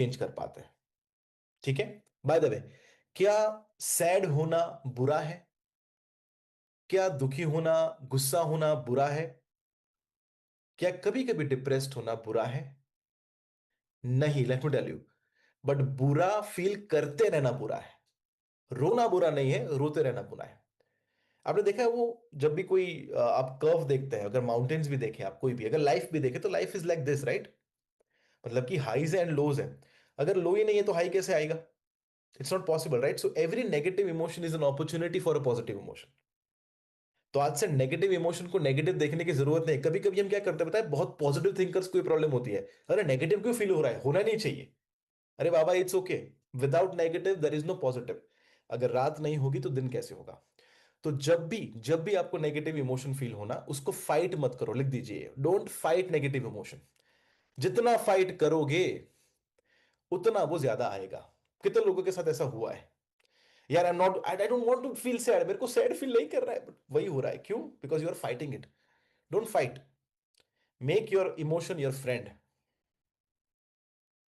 Change कर पाते हैं। ठीक है। बाय द वे, क्या सैड होना बुरा है? क्या दुखी होना, गुस्सा होना बुरा है? क्या कभी कभी डिप्रेस्ड होना बुरा है? नहीं, let me tell you. But बुरा फील करते रहना बुरा है। रोना बुरा नहीं है, रोते रहना बुरा है। आपने देखा है वो, जब भी कोई आप कर्व देखते हैं, अगर माउंटेन्स भी देखें, आप कोई भी अगर लाइफ भी देखें, तो life is like this, right? मतलब कि हाईज एंड लोज है। अगर लो ही नहीं है तो हाई कैसे आएगा? It's not possible, right? So every negative emotion is an opportunity for a positive emotion. तो आज से नेगेटिव इमोशन को नेगेटिव देखने की जरूरत नहीं। कभी कभी हम क्या करते हैं पता है, बहुत पॉजिटिव थिंकर्स को प्रॉब्लम होती है। अरे नेगेटिव क्यों फील हो रहा है, होना नहीं चाहिए। अरे बाबा, it's okay. Without negative there is no positive. अगर रात नहीं होगी तो दिन कैसे होगा? तो जब भी आपको नेगेटिव इमोशन फील होना, उसको फाइट मत करो। लिख दीजिए, डोंट फाइट नेगेटिव इमोशन। जितना फाइट करोगे उतना वो ज्यादा आएगा। कितने लोगों के साथ ऐसा हुआ है? यार I am not, I don't want to feel sad, मेरे को सैड फील नहीं कर रहा है, बट वही हो रहा है। क्यों? Because you are fighting it. Don't fight. Make your emotion your friend.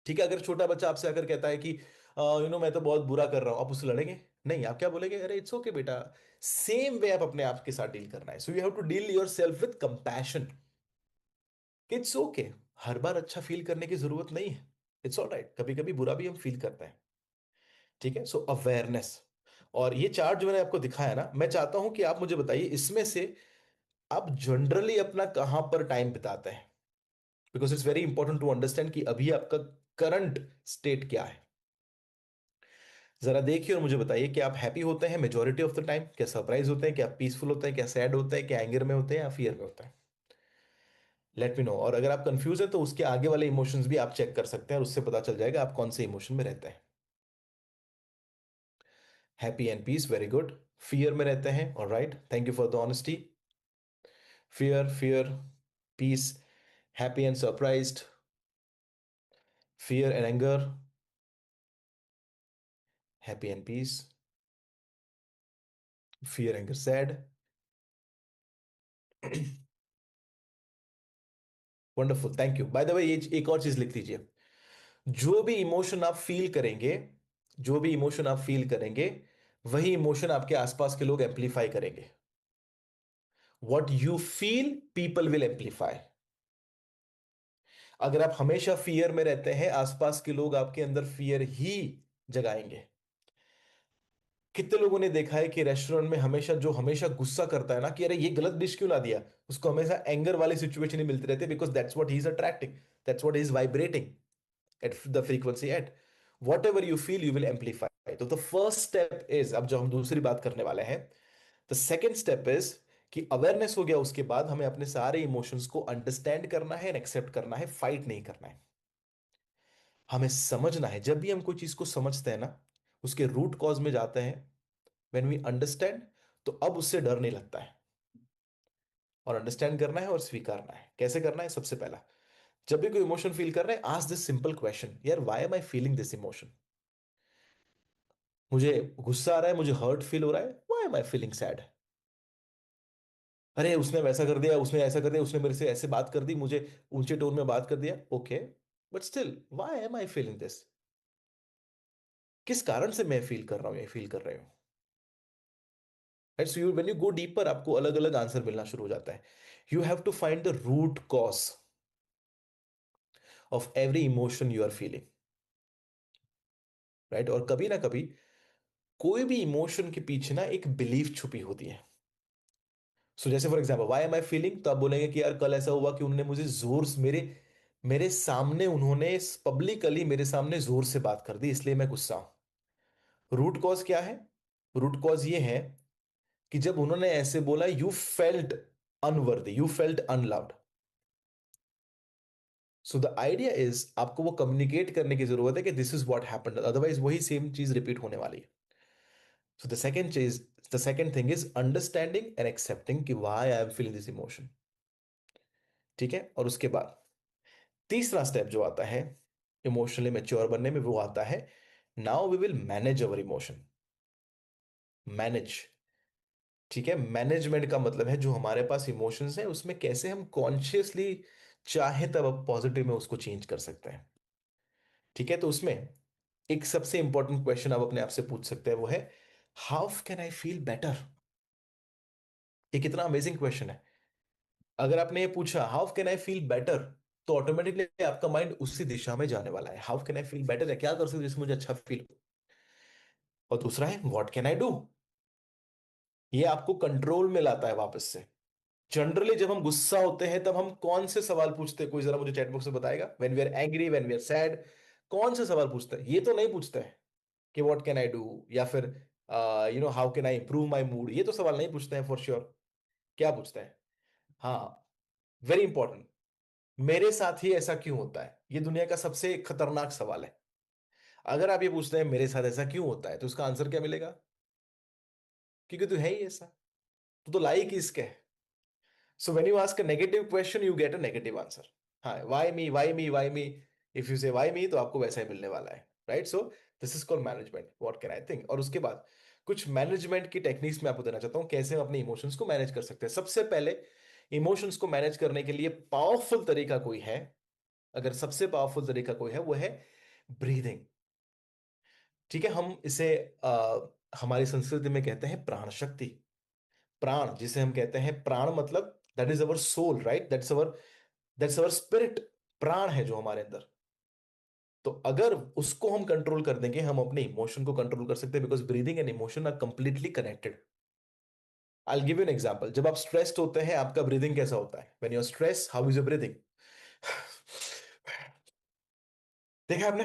ठीक है। अगर छोटा बच्चा आपसे अगर कहता है कि मैं तो बहुत बुरा कर रहा हूं, आप उससे लड़ेंगे? नहीं, आप क्या बोलेंगे? अरे इट्स ओके बेटा। सेम वे आप अपने आप के साथ डील करना है। So you have to deal yourself with compassion. It's okay. हर बार अच्छा फील करने की जरूरत नहीं है। इट्स ऑल राइट, कभी कभी बुरा भी हम फील करते हैं। ठीक है। So awareness. और ये चार्ट जो मैंने आपको दिखाया ना, मैं चाहता हूं कि आप मुझे बताइए इसमें से आप जनरली अपना कहां पर टाइम बिताते हैं। Because it's very important to understand कि अभी आपका करंट स्टेट क्या है। जरा देखिए और मुझे बताइए कि आप हैप्पी होते हैं मेजोरिटी ऑफ द टाइम, क्या सरप्राइज होते हैं, क्या पीसफुल होते हैं, क्या सैड होते हैं, क्या एंगर में होते हैं, या फियर में होते हैं? Let me know. और अगर आप कंफ्यूज है तो उसके आगे वाले इमोशंस भी आप चेक कर सकते हैं, और उससे पता चल जाएगा आप कौन से इमोशन में रहते हैं। Happy and peace, very good. Fear में रहते हैं, और right, thank you for the honesty. Fear, fear, peace, happy and surprised, fear and anger, happy and peace, fear anger sad. Wonderful, thank you. By the way, ये एक और चीज लिख लीजिए। जो भी इमोशन आप फील करेंगे, जो भी इमोशन आप फील करेंगे, वही इमोशन आपके आसपास के लोग एम्पलीफाई करेंगे। What you feel people will amplify. अगर आप हमेशा फियर में रहते हैं, आसपास के लोग आपके अंदर फियर ही जगाएंगे। कितने लोगों ने देखा है कि रेस्टोरेंट में हमेशा जो हमेशा गुस्सा करता है ना कि अरे ये गलत डिश क्यों ला दिया, उसको हमेशा एंगर वाली सिचुएशन ही मिलती रहती है, because that's what he is attracting, that's what he is vibrating at the frequency at whatever you feel you will amplify. तो the first step is, अब जो हम दूसरी बात करने वाले हैं, the second step is कि अवेयरनेस हो गया, उसके बाद हमें अपने सारे इमोशंस को अंडरस्टैंड करना है, एक्सेप्ट करना है, फाइट नहीं करना है। हमें समझना है। जब भी हम कोई चीज को समझते हैं ना, उसके रूट कॉज में जाते हैं, व्हेन वी अंडरस्टैंड, तो अब उससे डर नहीं लगता है। और अंडरस्टैंड करना है और स्वीकारना है। कैसे करना है? सबसे पहला, जब भी कोई इमोशन फील कर रहे हैं, आस्क दिस सिंपल क्वेश्चन, यार why am I feeling this emotion? मुझे गुस्सा आ रहा है, मुझे हर्ट फील हो रहा है, why am I feeling sad? अरे उसने वैसा कर दिया, उसने ऐसा कर दिया, उसने मेरे से ऐसे बात कर दी, मुझे ऊंचे टोन में बात कर दिया, okay, but still why am I feeling this? किस कारण से मैं फील कर रहा हूं, ये फील कर रहे हूं? So you when you go deeper, आपको अलग अलग आंसर मिलना शुरू हो जाता है। You have to find the root cause of every emotion you are feeling, right? और कभी ना कभी कोई भी इमोशन के पीछे ना एक बिलीफ छुपी होती है। जैसे for example, why am I feeling, तो आप बोलेंगे कि यार कल ऐसा हुआ कि उन्होंने मुझे जोर से मेरे मेरे सामने, उन्होंने पब्लिकली मेरे सामने जोर से बात कर दी, इसलिए मैं गुस्सा हूं। रूट कॉज क्या है? रूट कॉज ये है कि जब उन्होंने ऐसे बोला, you felt unworthy, you felt unloved. So the idea is, आपको वो कम्युनिकेट करने की जरूरत है कि this is what happened, otherwise वही सेम चीज रिपीट होने वाली है। So the second thing is understanding and accepting कि why I am feeling this emotion. ठीक है। और उसके बाद तीसरा स्टेप जो आता है इमोशनली मैच्योर बनने में, वो आता है, now we will manage our emotion. Manage. ठीक है। मैनेजमेंट का मतलब है जो हमारे पास इमोशंस हैं उसमें कैसे हम कॉन्शियसली चाहे तब पॉजिटिव में उसको चेंज कर सकते हैं। ठीक है, तो उसमें एक सबसे इंपॉर्टेंट क्वेश्चन आप अपने आप से पूछ सकते हैं, वो है how can I feel better. ये कितना अमेजिंग क्वेश्चन है। अगर आपने ये पूछा how can I feel better, तो ऑटोमेटिकली आपका माइंड उसी दिशा में जाने वाला है। How can I feel better है, क्या कर सकते हो जिससे मुझे अच्छा फील हो। और दूसरा है व्हाट कैन आई डू। ये आपको कंट्रोल में लाता है वापस से। जनरली जब हम गुस्सा होते हैं तब हम कौन से सवाल पूछते हैं, कोई जरा मुझे चैट बॉक्स में बताएगा। When we are angry, when we are sad, कौन से सवाल पूछते हैं? ये तो नहीं पूछते हैं कि व्हाट कैन आई डू, या फिर how can I improve my mood. ये तो सवाल नहीं पूछते हैं फॉर श्योर। क्या पूछते हैं? हाँ, वेरी इंपॉर्टेंट, मेरे साथ ही ऐसा क्यों होता है। ये दुनिया का सबसे खतरनाक सवाल है। अगर आप ये पूछते हैं मेरे साथ ऐसा क्यों होता है, तो उसका आंसर क्या मिलेगा? क्योंकि तू है ही ऐसा, तू तो लाइक ही इसके है। So when you ask a negative question, you get a negative answer. हाँ, why me, why me, why me? If you say why me, तो आपको वैसा ही मिलने वाला है, right? So this is called management. What can I think? और उसके बाद कुछ मैनेजमेंट की टेक्निक्स मैं आपको देना चाहता हूँ, कैसे हम अपने इमोशंस को मैनेज कर सकते हैं। सबसे पहले, इमोशंस को मैनेज करने के लिए पावरफुल तरीका कोई है, अगर सबसे पावरफुल तरीका कोई है, वो है ब्रीदिंग। ठीक है, हम इसे हमारी संस्कृति में कहते हैं प्राण शक्ति। प्राण जिसे हम कहते हैं, प्राण मतलब that is our soul, right? That's our spirit. प्राण है जो हमारे अंदर। तो अगर उसको हम कंट्रोल कर देंगे, हम अपने इमोशन को कंट्रोल कर सकते हैं, because breathing and emotion are completely connected. I give you an example. जब आप स्ट्रेस्ड होते हैं, आपका ब्रीदिंग कैसा होता है? When you are stress, how is your breathing? देखा आपने?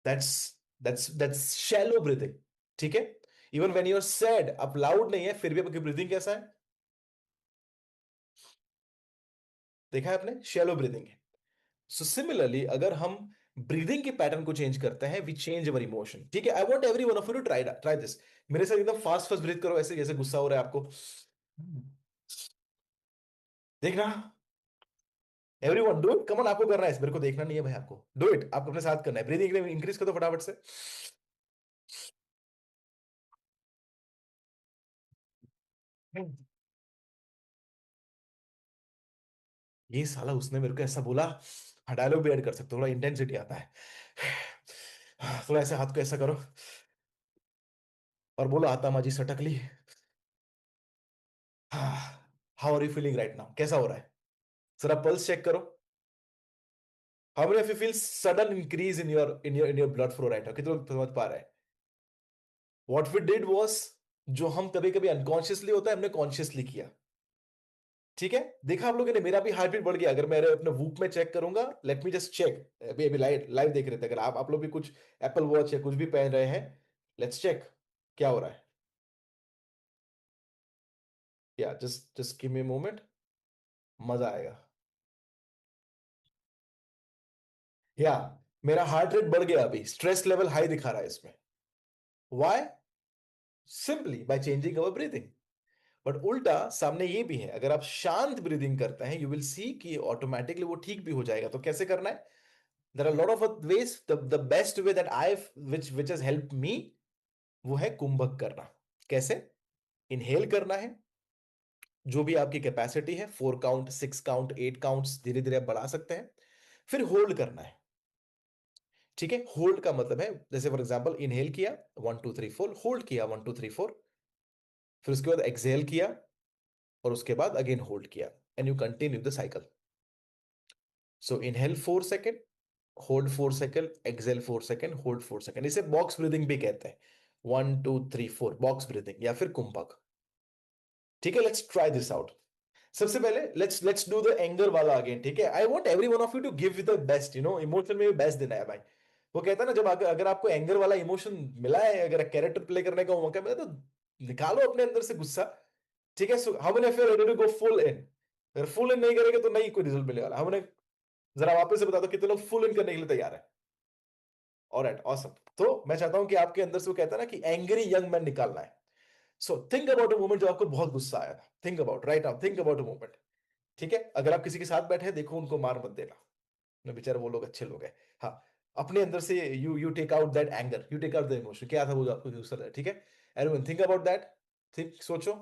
That's that's shallow breathing. ठीक है, even when you are sad, आप लाउड नहीं है, फिर भी आपकी ब्रीदिंग कैसा है? देखा है आपने? शैलो ब्रीदिंग है। सो सिमिलरली, अगर हम ब्रीदिंग के पैटर्न को चेंज करते हैं, वी चेंज अवर इमोशन। ठीक है, I want every one of you to try try this. मेरे साथ एकदम फास्ट फास्ट ब्रीथ करो, ऐसे जैसे गुस्सा हो रहा है आपको। देखना, एवरी वन डू इट, कमन। आपको करना है, मेरे को देखना नहीं है भाई, आपको डू इट, आपको अपने साथ करना है। ब्रीदिंग इंक्रीज कर दो फटाफट से। ये साला उसने मेरे को ऐसा बोला। डायलॉग भी ऐड कर सकते हो, थोड़ा इंटेंसिटी आता है। थोड़ा ऐसे हाथ को ऐसा करो और बोलो आता माजी सटकली। How are you feeling right now? कैसा हो रहा है? जरा पल्स चेक करो। How many of you feel sudden increase in your blood flow right now? कितने लोग समझ पा रहे हैं? व्हाट वी डिड वाज, जो हम कभी कभी अनकॉन्शियसली होता है, हमने कॉन्शियसली किया। ठीक है, देखा आप लोगों ने, मेरा भी हार्ट बीट बढ़ गया। अगर मैं अपने वूप में चेक करूंगा, लेट मी जस्ट चेक। अभी अभी लाइव लाइव देख रहे थे, अगर आप लोग भी कुछ एप्पल वॉच या कुछ भी पहन रहे हैं, लेट्स चेक क्या हो रहा है। या just just give me moment, मजा आएगा। या मेरा हार्ट रेट बढ़ गया, अभी स्ट्रेस लेवल हाई दिखा रहा है इसमें। Why? Simply by changing our breathing. But उल्टा सामने ये भी है, अगर आप शांत ब्रीदिंग करते हैं, यू विल सी कि ऑटोमेटिकली वो ठीक भी हो जाएगा। तो कैसे करना है? There are lot of ways. The best way that I which has help me, वो है कुंभक करना। कैसे? इनहेल करना है, जो भी आपकी कैपेसिटी है, 4 काउंट, 6 काउंट, 8 काउंट्स, धीरे धीरे आप बढ़ा सकते हैं। फिर होल्ड करना है। ठीक है, होल्ड का मतलब है, जैसे फॉर एग्जांपल इनहेल किया 1 2 3 4, होल्ड किया 1 2 3 4, फिर उसके बाद एक्सहेल किया, और उसके बाद अगेन होल्ड किया, and you continue the cycle. So inhale 4 second, hold 4 second, exhale 4 second, hold 4 second. इसे बॉक्स ब्रीदिंग भी कहते हैं। 1 2 3 4 बॉक्स ब्रीदिंग, या फिर कुंभक। ठीक है, लेट्स ट्राई दिस आउट। सबसे पहले let's let's do the anger वाला अगेन। ठीक है, I want every one of you to give the best, emotion में भी बेस्ट देना है भाई। वो कहता है ना, जब अगर आपको एंगर वाला इमोशन मिला है, अगर कैरेक्टर प्ले करने का मौका मिला, तो निकालो अपने अंदर से गुस्सा। ठीक है, so how many of you are ready to go full in? अगर फुल इन नहीं करेंगे तो नहीं कोई रिजल्ट मिलेगा। हमने, जरा वापस से बता दो कितने लोग फुल इन करने के लिए तैयार है? Alright, awesome. तो मैं चाहता हूं कि आपके अंदर से, वो कहता है ना कि एंग्री यंग मैन निकालना है। So think about a moment जब आपको बहुत गुस्सा आया था। Think about right now, think about a moment. ठीक है, अगर आप किसी के साथ बैठे हैं, देखो उनको मार मत देना ना, बेचारे वो लोग अच्छे लोग हैं। हाँ, अपने अंदर से you you take out that anger, you take out the emotion, क्या था वो जो आपको गुस्सा था। ठीक है, everyone think about that. Think, सोचो।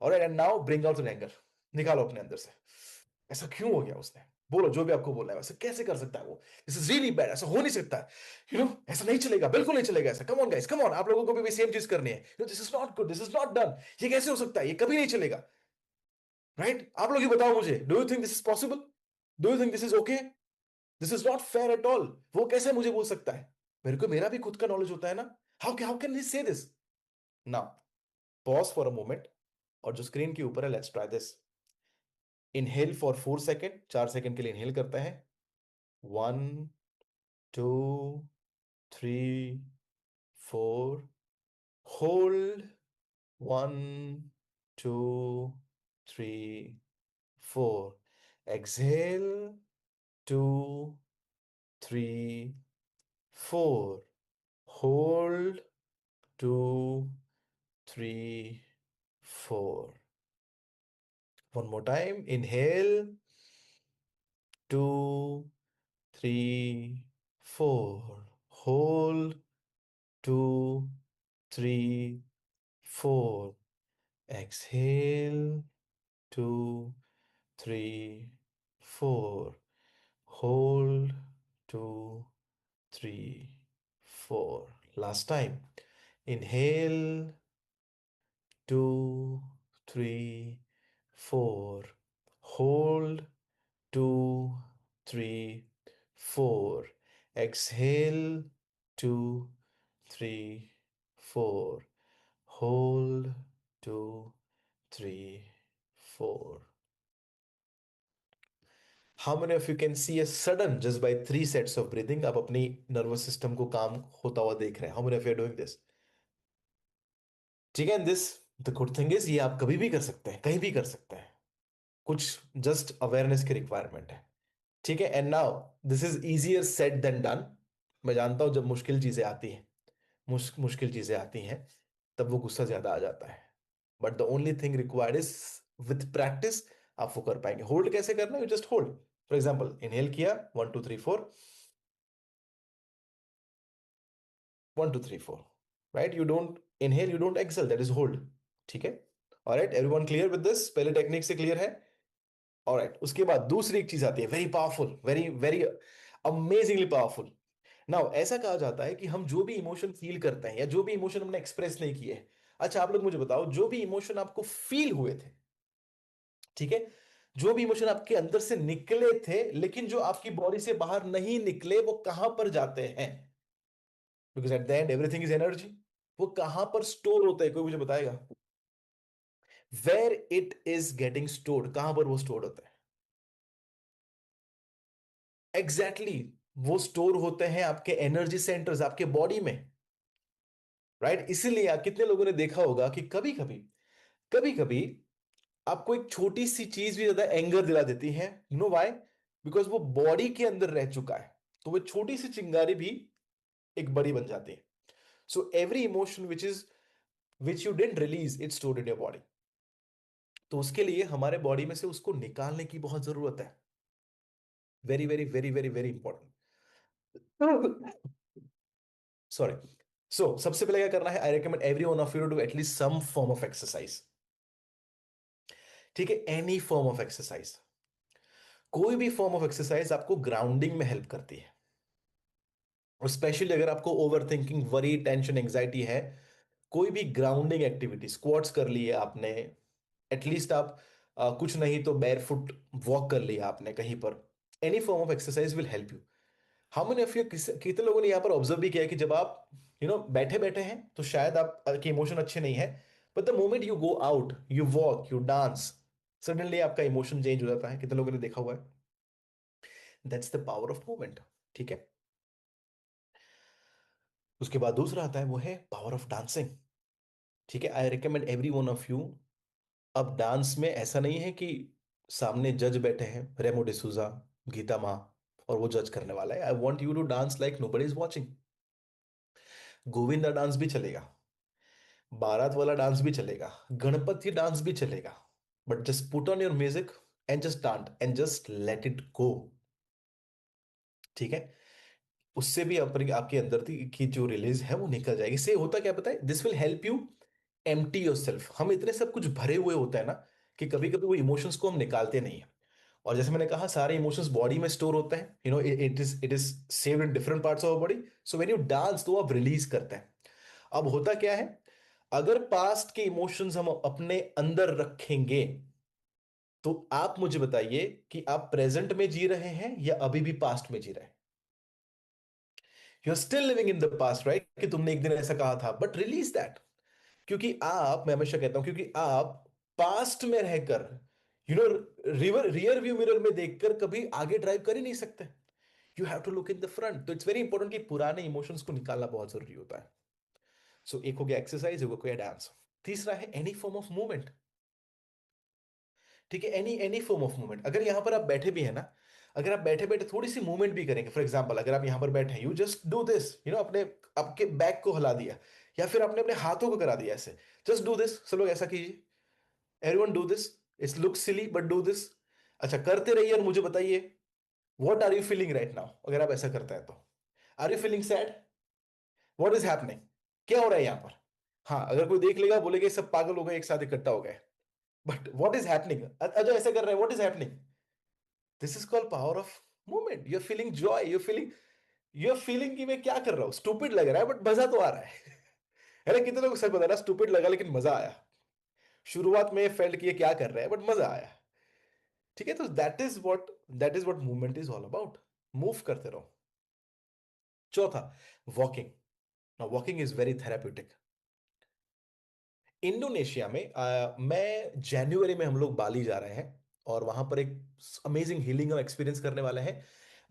Alright, and now bring out the anger. निकालो अपने अंदर से, ऐसा क्यों हो गया उसने? बोलो जो भी आपको बोलना है वैसे। कैसे कर सकता है वो? दिस इज रियली बैड, ऐसा हो नहीं सकता है। ऐसा नहीं चलेगा, बिल्कुल नहीं चलेगा ऐसा। Come on guys, come on, आप लोगों को भी सेम चीज करनी है। This is not good, this is not done. ये कैसे हो सकता है? ये कभी नहीं चलेगा। राइट? आप लोग ही बताओ मुझे, do you think this is possible? Do you think this is okay? This is not fair at all. वो कैसे मुझे बोल सकता है? मेरे को मेरा भी खुद का नॉलेज होता है ना। हाउ कैन ही से this? Now pause for a moment, और जो स्क्रीन के ऊपर है, let's try this. Inhale for 4 second, 4 second के लिए इनहेल करते हैं। 1, 2, 3, 4। Hold. 1, 2, 3, 4। Exhale. 2, 3, 4। Hold. 2, 3, 4। One more time. Inhale. 2, 3, 4. Hold. 2, 3, 4. Exhale. 2, 3, 4. Hold. 2, 3, 4. Last time. Inhale. 2, 3, 4. Hold. 2, 3, 4. Exhale. 2, 3, 4. Hold. 2, 3, 4. How many of you can see a sudden just by 3 sets of breathing? आप अपनी nervous system को काम होता हुआ देख रहे हैं? How many of you are doing this? ठीक है, this the good thing is, ये आप कभी भी कर सकते हैं, कहीं भी कर सकते हैं। कुछ जस्ट अवेयरनेस की रिक्वायरमेंट है। ठीक है, and now this is easier said than done. मैं जानता हूं जब मुश्किल चीजें आती हैं, मुश्किल चीजें आती हैं, तब वो गुस्सा ज्यादा आ जाता है। But the only thing required is with practice आप वो कर पाएंगे। होल्ड कैसे करना है? You just hold. For example, inhale किया 1, 2, 3, 4। 1, 2, 3, 4। Right? You don't inhale, you don't exhale, that is hold. ठीक है? Alright, everyone clear with this? पहले टेक्निक से क्लियर है? ऑलराइट, उसके बाद दूसरी एक चीज आती है, very powerful, very very amazingly powerful. Now ऐसा कहा जाता है कि हम जो भी इमोशन फील करते हैं, या जो भी इमोशन हमने एक्सप्रेस नहीं किए। अच्छा, आप लोग मुझे बताओ, जो भी इमोशन आपको फील हुए थे, ठीक है, जो भी इमोशन आपके अंदर से निकले थे लेकिन जो आपकी बॉडी से बाहर नहीं निकले, वो कहां पर जाते हैं? Because at the end everything is energy. वो कहां पर स्टोर होता है? कोई मुझे बताएगा? Where it is getting stored, कहां पर वो स्टोर होता है? एग्जैक्टली exactly, वो स्टोर होते हैं आपके एनर्जी सेंटर्स, आपके बॉडी में। राइट? इसीलिए कितने लोगों ने देखा होगा कि कभी कभी आपको एक छोटी सी चीज भी ज्यादा एंगर दिला देती है। You know why? बिकॉज वो बॉडी के अंदर रह चुका है। तो वो छोटी सी चिंगारी भी एक बड़ी बन जाती है। So every emotion which you didn't release, it stored in your body. तो उसके लिए हमारे बॉडी में से उसको निकालने की बहुत जरूरत है। Very very very very very important. Sorry. So सबसे पहले क्या करना है? I recommend every one of you to do at least some form of exercise. ठीक है? Any form of exercise. कोई भी फॉर्म ऑफ एक्सरसाइज आपको ग्राउंडिंग में हेल्प करती है। और स्पेशली अगर आपको overthinking, worry, tension, anxiety है, कोई भी ग्राउंडिंग एक्टिविटी, स्क्वाट्स कर लिए आपने, एटलीस्ट आप कुछ नहीं तो बैरफुट वॉक कर लिया आपने कहीं पर, any form of exercise will help you. How many of you, कितने लोगों ने यहाँ पर ऑब्जर्व भी किया है कि जब आप बैठे बैठे हैं तो शायद आप के इमोशन अच्छे नहीं है, but the moment you go out, you walk, you dance, suddenly आपका इमोशन चेंज हो जाता है। कितने लोगों ने देखा हुआ है? That's the power of movement. ठीक है? उसके बाद दूसरा आता है, वो है पावर ऑफ डांसिंग। ठीक है? I recommend every one of you. अब डांस में ऐसा नहीं है कि सामने जज बैठे हैं, रेमो डिसूजा, गीता माँ, और वो जज करने वाला है। I want you to dance like nobody is watching. Govinda dance भी चलेगा, बारात वाला डांस भी चलेगा, गणपति डांस भी चलेगा, but just put on your music and just dance and just let it go. ठीक है? उससे भी अपनी आपके अंदर की जो रिलीज है वो निकल जाएगी। इससे होता क्या पता है? This will help you empty your self. हम इतने सब कुछ भरे हुए होते हैं ना, कि कभी कभी वो इमोशंस को हम निकालते नहीं है। और जैसे मैंने कहा सारे इमोशंस बॉडी में स्टोर होते हैं, it is saved in different parts of body. So when you dance तो आप रिलीज करते हैं। अब होता क्या है, अगर पास्ट के इमोशंस हम अपने अंदर रखेंगे, तो आप मुझे बताइए कि आप प्रेजेंट में जी रहे हैं या अभी भी पास्ट में जी रहे हैं। You are still living in the past, right, कि तुमने एक दिन ऐसा कहा था, बट रिलीज दैट। क्योंकि आप, मैं हमेशा कहता हूं, क्योंकि आप पास्ट में रहकर, रिवर रियर व्यू मिरर में देखकर कभी आगे ड्राइव कर ही नहीं सकते। You have to look in the front. तो इट्स वेरी इंपॉर्टेंट कि पुराने इमोशंस को निकालना बहुत जरूरी होता है। सो एक हो गया एक्सरसाइज, एक हो गया डांस। तीसरा है एनी फॉर्म ऑफ मूवमेंट। ठीक है, any any form of movement. अगर यहां पर आप बैठे भी है ना, अगर आप बैठे बैठे थोड़ी सी मूवमेंट भी करेंगे, फॉर एग्जांपल अगर आप यहां पर बैठे हैं, यू जस्ट डू दिस, अपने आपके बैक को हिला दिया, या फिर आपने अपने हाथों को करा दिया ऐसे, जस्ट डू दिस। सब लोग ऐसा कीजिए, everyone do this. It's look silly but do this. अच्छा, करते रहिए और मुझे बताइए what are you feeling right now. अगर आप ऐसा करते हैं तो, are you feeling sad? What is happening? क्या हो रहा है यहां पर? हाँ, अगर कोई देख लेगा बोलेगा ये सब पागल हो गए, एक साथ इकट्ठा हो गए। But what is happening? Ajay ऐसे कर रहे हैं, what is happening? This is called power of movement. You are feeling joy, you are feeling कि मैं क्या कर रहा हूं, स्टूपिड लग रहा है बट मजा तो आ रहा है। अरे कितने लोग सच बता रहा, स्टूपिड लगा लेकिन मजा आया। शुरुआत में फेल्ट किए क्या कर रहे हैं, बट मजा आया। ठीक है, तो that is what movement is all about. Move करते रहो। चौथा, walking. Now walking is very therapeutic. Indonesia में मैं जनवरी में हम लोग बाली जा रहे हैं, और वहां पर एक अमेजिंग हीलिंग हम एक्सपीरियंस करने वाले हैं।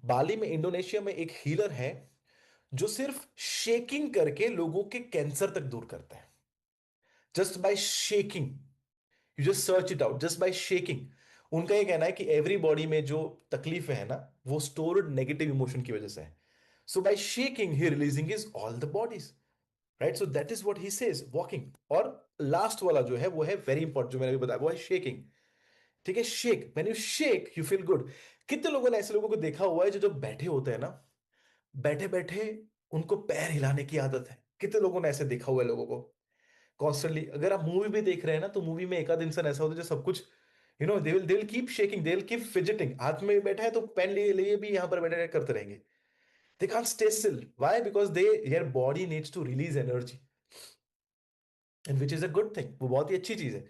बाली में, इंडोनेशिया में एक हीलर है जो सिर्फ शेकिंग करके लोगों के कैंसर तक दूर करता है। Just by shaking. You just search it out, just by shaking. उनका ये कहना है कि एवरी बॉडी में जो तकलीफ है ना, वो स्टोर्ड नेगेटिव इमोशन की वजह से है। So by shaking he releasing is all the bodies. Right, so that is what he says, walking. और लास्ट वाला जो है वो है वेरी इंपॉर्टेंट, जो मैंने अभी बताया, वो है शेकिंग। ठीक है, shake, when you shake you feel good. कितने लोगों ने ऐसे लोगों को देखा हुआ है जो जब बैठे होते हैं ना, बैठे बैठे उनको पैर हिलाने की आदत है। कितने लोगों ने ऐसे देखा हुआ है लोगों को कॉन्स्टेंटली। अगर आप मूवी भी देख रहे हैं ना, तो मूवी में एक आध इंसान ऐसा होता है जो सब कुछ, they will keep shaking, they will keep fidgeting. हाथ में बैठा है तो पेन लिए लिए भी यहां पर बैठे करते रहेंगे। They can't stay still, why? Because their body needs to release energy, and which is a good thing, वो बहुत ही अच्छी चीज है।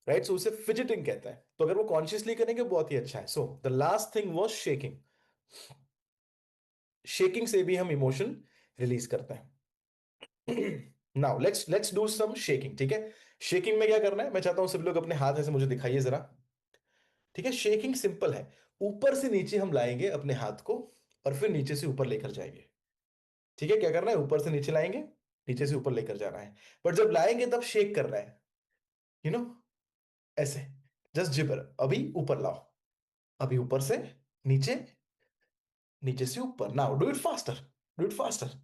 राइट, सो उसे फिजिटिंग कहता है। तो अगर वो कॉन्शियसली करेंगे बहुत ही अच्छा है। So the last thing was shaking. Shaking से भी हम इमोशन रिलीज करते हैं। Now let's do some shaking. ठीक है, शेकिंग में क्या करना है, मैं चाहता हूं सब लोग अपने हाथ ऐसे मुझे दिखाइए जरा। ठीक है, शेकिंग सिंपल है। ऊपर से नीचे हम लाएंगे अपने हाथ को, और फिर नीचे से ऊपर लेकर जाएंगे। ठीक है, क्या करना है, ऊपर से नीचे लाएंगे, नीचे से ऊपर लेकर जाना है। पर जब लाएंगे तब शेक करना है, यू नो ऐसे। जस्ट जिबर, अभी ऊपर लाओ, अभी ऊपर से नीचे, नीचे से ऊपर। Now do it faster, do it faster,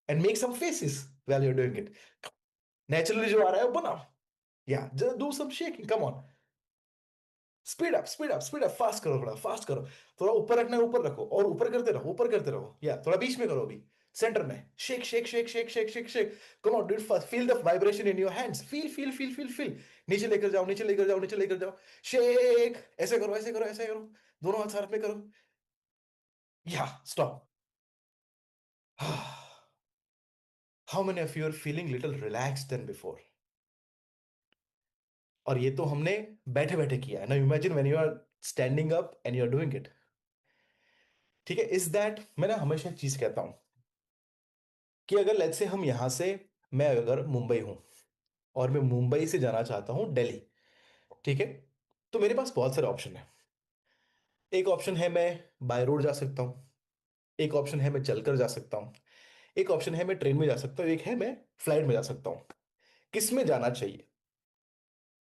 and make some faces while you are doing it. Naturally जो आ रहा है वो बनाओ। या just do some shaking, come on. Speed up, speed up, speed up, fast करो, थोड़ा फास्ट करो। थोड़ा ऊपर रखना है, ऊपर रखो, और ऊपर करते रहो, ऊपर करते रहो। या थोड़ा बीच में करो, अभी सेंटर में। Shake shake shake shake shake shake shake. Come on, do it fast, feel the vibration in your hands, feel feel feel feel feel. नीचे लेकर जाओ, नीचे लेकर जाओ, नीचे लेकर जाओ। शेक, ऐसे करो, ऐसे करो, ऐसे करो। दोनों हाथ साथ में करो। या stop. How many of you are feeling little relaxed then before? और ये तो हमने बैठे बैठे किया है ना। Imagine when you are standing up and you are doing it. ठीक है, इज दैट, मैं ना हमेशा एक चीज कहता हूं कि अगर लेट्स से हम यहां से, मैं अगर मुंबई हूं और मैं मुंबई से जाना चाहता हूं दिल्ली, ठीक है, तो मेरे पास बहुत सारे ऑप्शन है। एक ऑप्शन है मैं बाय रोड जा सकता हूं, एक ऑप्शन है मैं चलकर जा सकता हूं, एक ऑप्शन है मैं ट्रेन में जा सकता हूं, एक है मैं फ्लाइट में जा सकता हूं। किस में जाना चाहिए?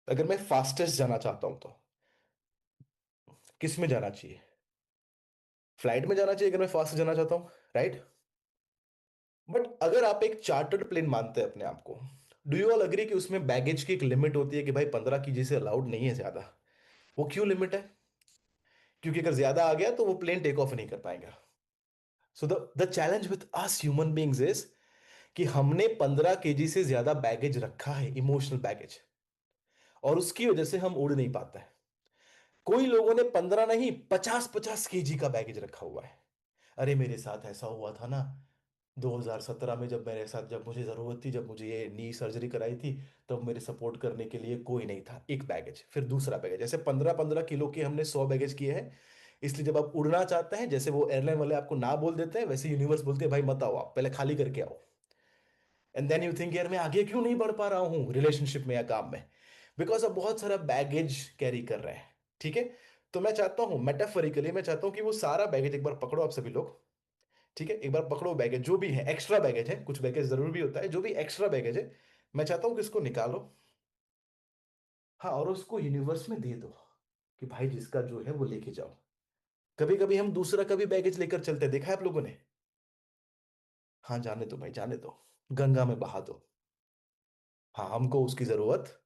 अगर मैं फास्टेस्ट जाना चाहता हूं तो किस में जाना चाहिए? फ्लाइट में जाना चाहिए अगर मैं फास्ट जाना चाहता हूं, राइट। बट अगर आप एक चार्टर्ड प्लेन मानते हैं अपने आप को, डू यू ऑल अग्री कि उसमें बैगेज की एक लिमिट होती है कि भाई 15 kg से अलाउड नहीं है ज्यादा? वो क्यों लिमिट है? क्योंकि अगर ज्यादा आ गया तो वो प्लेन टेक ऑफ नहीं कर पाएगा। So the challenge with us human beings is कि हमने 15 kg से ज्यादा बैगेज रखा है, इमोशनल बैगेज, और उसकी वजह से हम उड़ नहीं पाते हैं। कोई लोगों ने 15 नहीं 50-50 केजी का बैगेज रखा हुआ है। अरे मेरे साथ ऐसा हुआ था ना 2017 में, जब मेरे साथ, जब मुझे जरूरत थी, जब मुझे ये नी सर्जरी कराई थी, तब मेरे सपोर्ट करने के लिए कोई नहीं था। एक बैगेज, फिर दूसरा बैगेज, ऐसे 15-15 किलो के हमने 100 बैगेज किए हैं। इसलिए जब आप उड़ना चाहते हैं, जैसे वो एयरलाइन वाले आपको ना बोल देते हैं, वैसे यूनिवर्स बोलते हैं भाई मत आओ, आप पहले खाली करके आओ। एंड देन यू थिंक यार मैं आगे क्यों नहीं बढ़ पा रहा हूँ रिलेशनशिप में या काम में, बिकॉज आप बहुत सारा बैगेज कैरी कर रहे हैं। ठीक है। तो मैं चाहता हूं मेटाफोरिकली, मैं चाहता हूं कि वो सारा बैगेज एक बार पकड़ो आप सभी लोग। ठीक है, एक बार पकड़ो बैगेज, जो भी है एक्स्ट्रा बैगेज है, कुछ बैगेज जरूर भी होता है, जो भी एक्स्ट्रा बैगेज है, मैं चाहता हूं कि इसको निकालो। हाँ, और उसको यूनिवर्स में दे दो कि भाई जिसका जो है वो लेके जाओ। कभी कभी हम दूसरा का भी बैगेज लेकर चलते हैं, देखा है आप लोगों ने? हाँ, जाने दो भाई, जाने दो, गंगा में बहा दो। हाँ, हमको उसकी जरूरत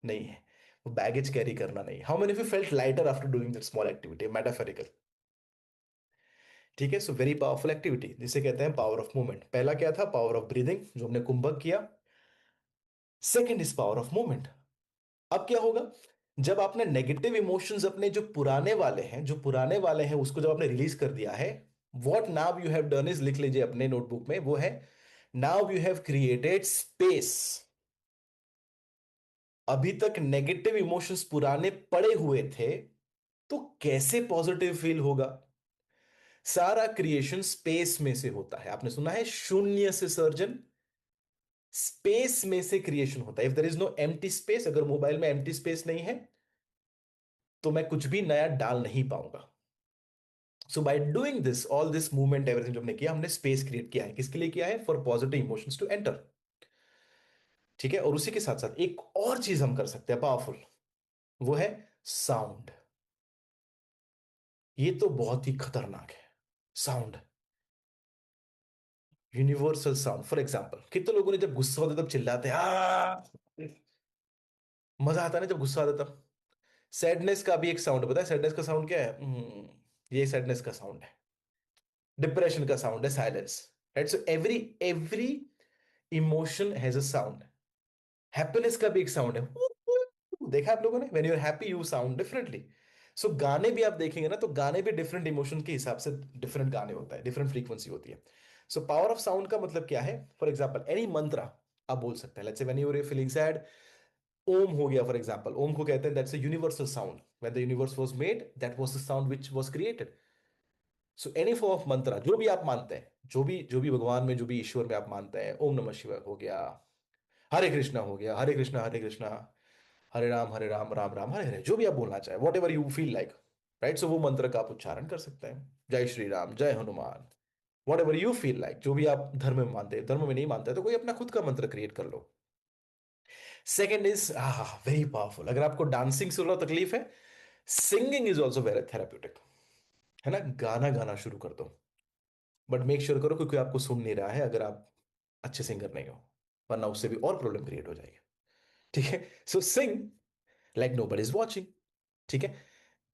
नहीं है। वो बैगेज कैरी करना नहीं। How many of you felt lighter after doing that small activity, metaphorical? ठीक है, सो वेरी पावरफुल एक्टिविटी जिसे कहते हैं पावर ऑफ मूवमेंट। पहला क्या था? पावर ऑफ ब्रीदिंग, जो हमने कुंभक किया। Second is power of movement. अब क्या होगा? जब आपने नेगेटिव इमोशंस अपने जो पुराने वाले हैं उसको जब आपने रिलीज कर दिया है, what now you have done is, लिख लीजिए अपने नोटबुक में, वो है now you have created space. अभी तक नेगेटिव इमोशंस पुराने पड़े हुए थे, तो कैसे पॉजिटिव फील होगा? सारा क्रिएशन स्पेस में से होता है। आपने सुना है शून्य से सर्जन, स्पेस में से क्रिएशन होता है। If there is no empty space, अगर मोबाइल में एम्प्टी स्पेस नहीं है, तो मैं कुछ भी नया डाल नहीं पाऊंगा। So by doing this, all this movement, everything जो हमने किया, हमने स्पेस क्रिएट किया है। किसके लिए किया है? For positive emotions to enter. ठीक है, और उसी के साथ साथ एक और चीज हम कर सकते हैं पावरफुल, वो है साउंड। ये तो बहुत ही खतरनाक है, sound, universal sound. For example, कितने लोगों ने जब गुस्सा होता है तब चिल्लाते हैं मजा आता है ना जब गुस्सा आता है तब। सैडनेस का भी एक साउंड पता है? सैडनेस का साउंड क्या है? ये सैडनेस का साउंड है। डिप्रेशन का साउंड है silence. Right, so every every emotion has a sound. Happiness का भी एक साउंड है। देखा आप लोगों ने? When you are happy you sound differently. So गाने भी आप देखेंगे ना, तो गाने भी डिफरेंट इमोशन के हिसाब से डिफरेंट गाने होता है, डिफरेंट फ्रीक्वेंसी होती है। सो पावर ऑफ साउंड का मतलब क्या है? फॉर एग्जाम्पल एनी मंत्रा आप बोल सकते हैं। Let's say when you are feeling sad, Om हो गया फॉर एग्जाम्पल। ओम को कहते हैं that's a universal sound. When the universe was made, that was the sound which was created. So any form of mantra, जो भी आप मानते हैं, जो भी भगवान में, जो भी ईश्वर में आप मानते हैं, ओम नमः शिवाय हो गया, हरे कृष्णा हो गया, हरे कृष्णा हरे कृष्णा, हरे राम राम राम हरे हरे, जो भी आप बोलना चाहे, whatever you feel like. Right, so वो मंत्र का आप उच्चारण कर सकते हैं। जय श्री राम, जय Hanuman, what ever you feel like, जो भी आप धर्म में मानते हैं। धर्म में नहीं मानते तो कोई अपना खुद का मंत्र क्रिएट कर लो। सेकेंड इज वेरी पावरफुल, अगर आपको डांसिंग से थोड़ा तकलीफ है, singing is also very therapeutic. है ना, गाना गाना शुरू कर दो, बट मेक श्योर करो कि कोई आपको सुन नहीं रहा है, अगर आप अच्छे सिंगर नहीं हो, वरना उससे भी और प्रॉब्लम क्रिएट हो जाएगी। ठीक है, so sing like nobody is watching. ठीक है,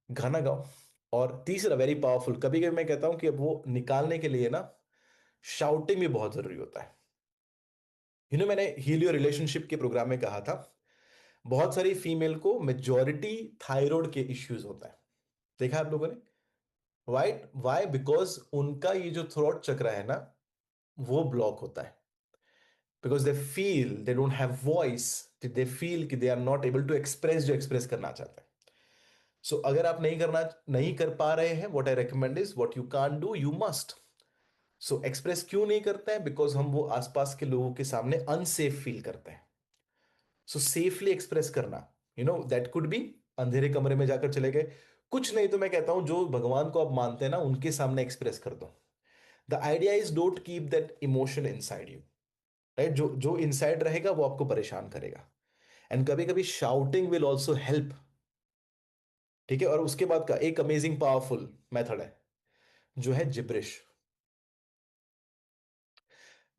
गाना गाओ। और तीसरा वेरी पावरफुल, कभी कभी मैं कहता हूं कि अब वो निकालने के लिए ना, शाउटिंग भी बहुत जरूरी होता है। मैंने हील योर रिलेशनशिप के प्रोग्राम में कहा था, बहुत सारी फीमेल को मेजॉरिटी थायराइड के इश्यूज होता है। देखा है आप लोगों ने? White Y? बिकॉज उनका ये जो थ्रोट चक्र है ना, वो ब्लॉक होता है। Because they feel they don't have voice, they feel कि they are not able to express जो एक्सप्रेस करना चाहते हैं। सो अगर आप नहीं कर पा रहे हैं, what I recommend is, what you can do you must. So express क्यों नहीं करते हैं? बिकॉज हम वो आसपास के लोगों के सामने अनसेफ फील करते हैं। सो सेफली एक्सप्रेस करना, दैट कुड बी अंधेरे कमरे में जाकर चले गए, कुछ नहीं तो मैं कहता हूं जो भगवान को आप मानते हैं ना, उनके सामने एक्सप्रेस कर दो। The idea is don't keep that emotion inside you. Right, जो जो इनसाइड रहेगा वो आपको परेशान करेगा। एंड कभी कभी शाउटिंग विल ऑल्सो हेल्प। ठीक है, और उसके बाद का एक अमेजिंग पावरफुल मेथड है, जो है जिब्रिश।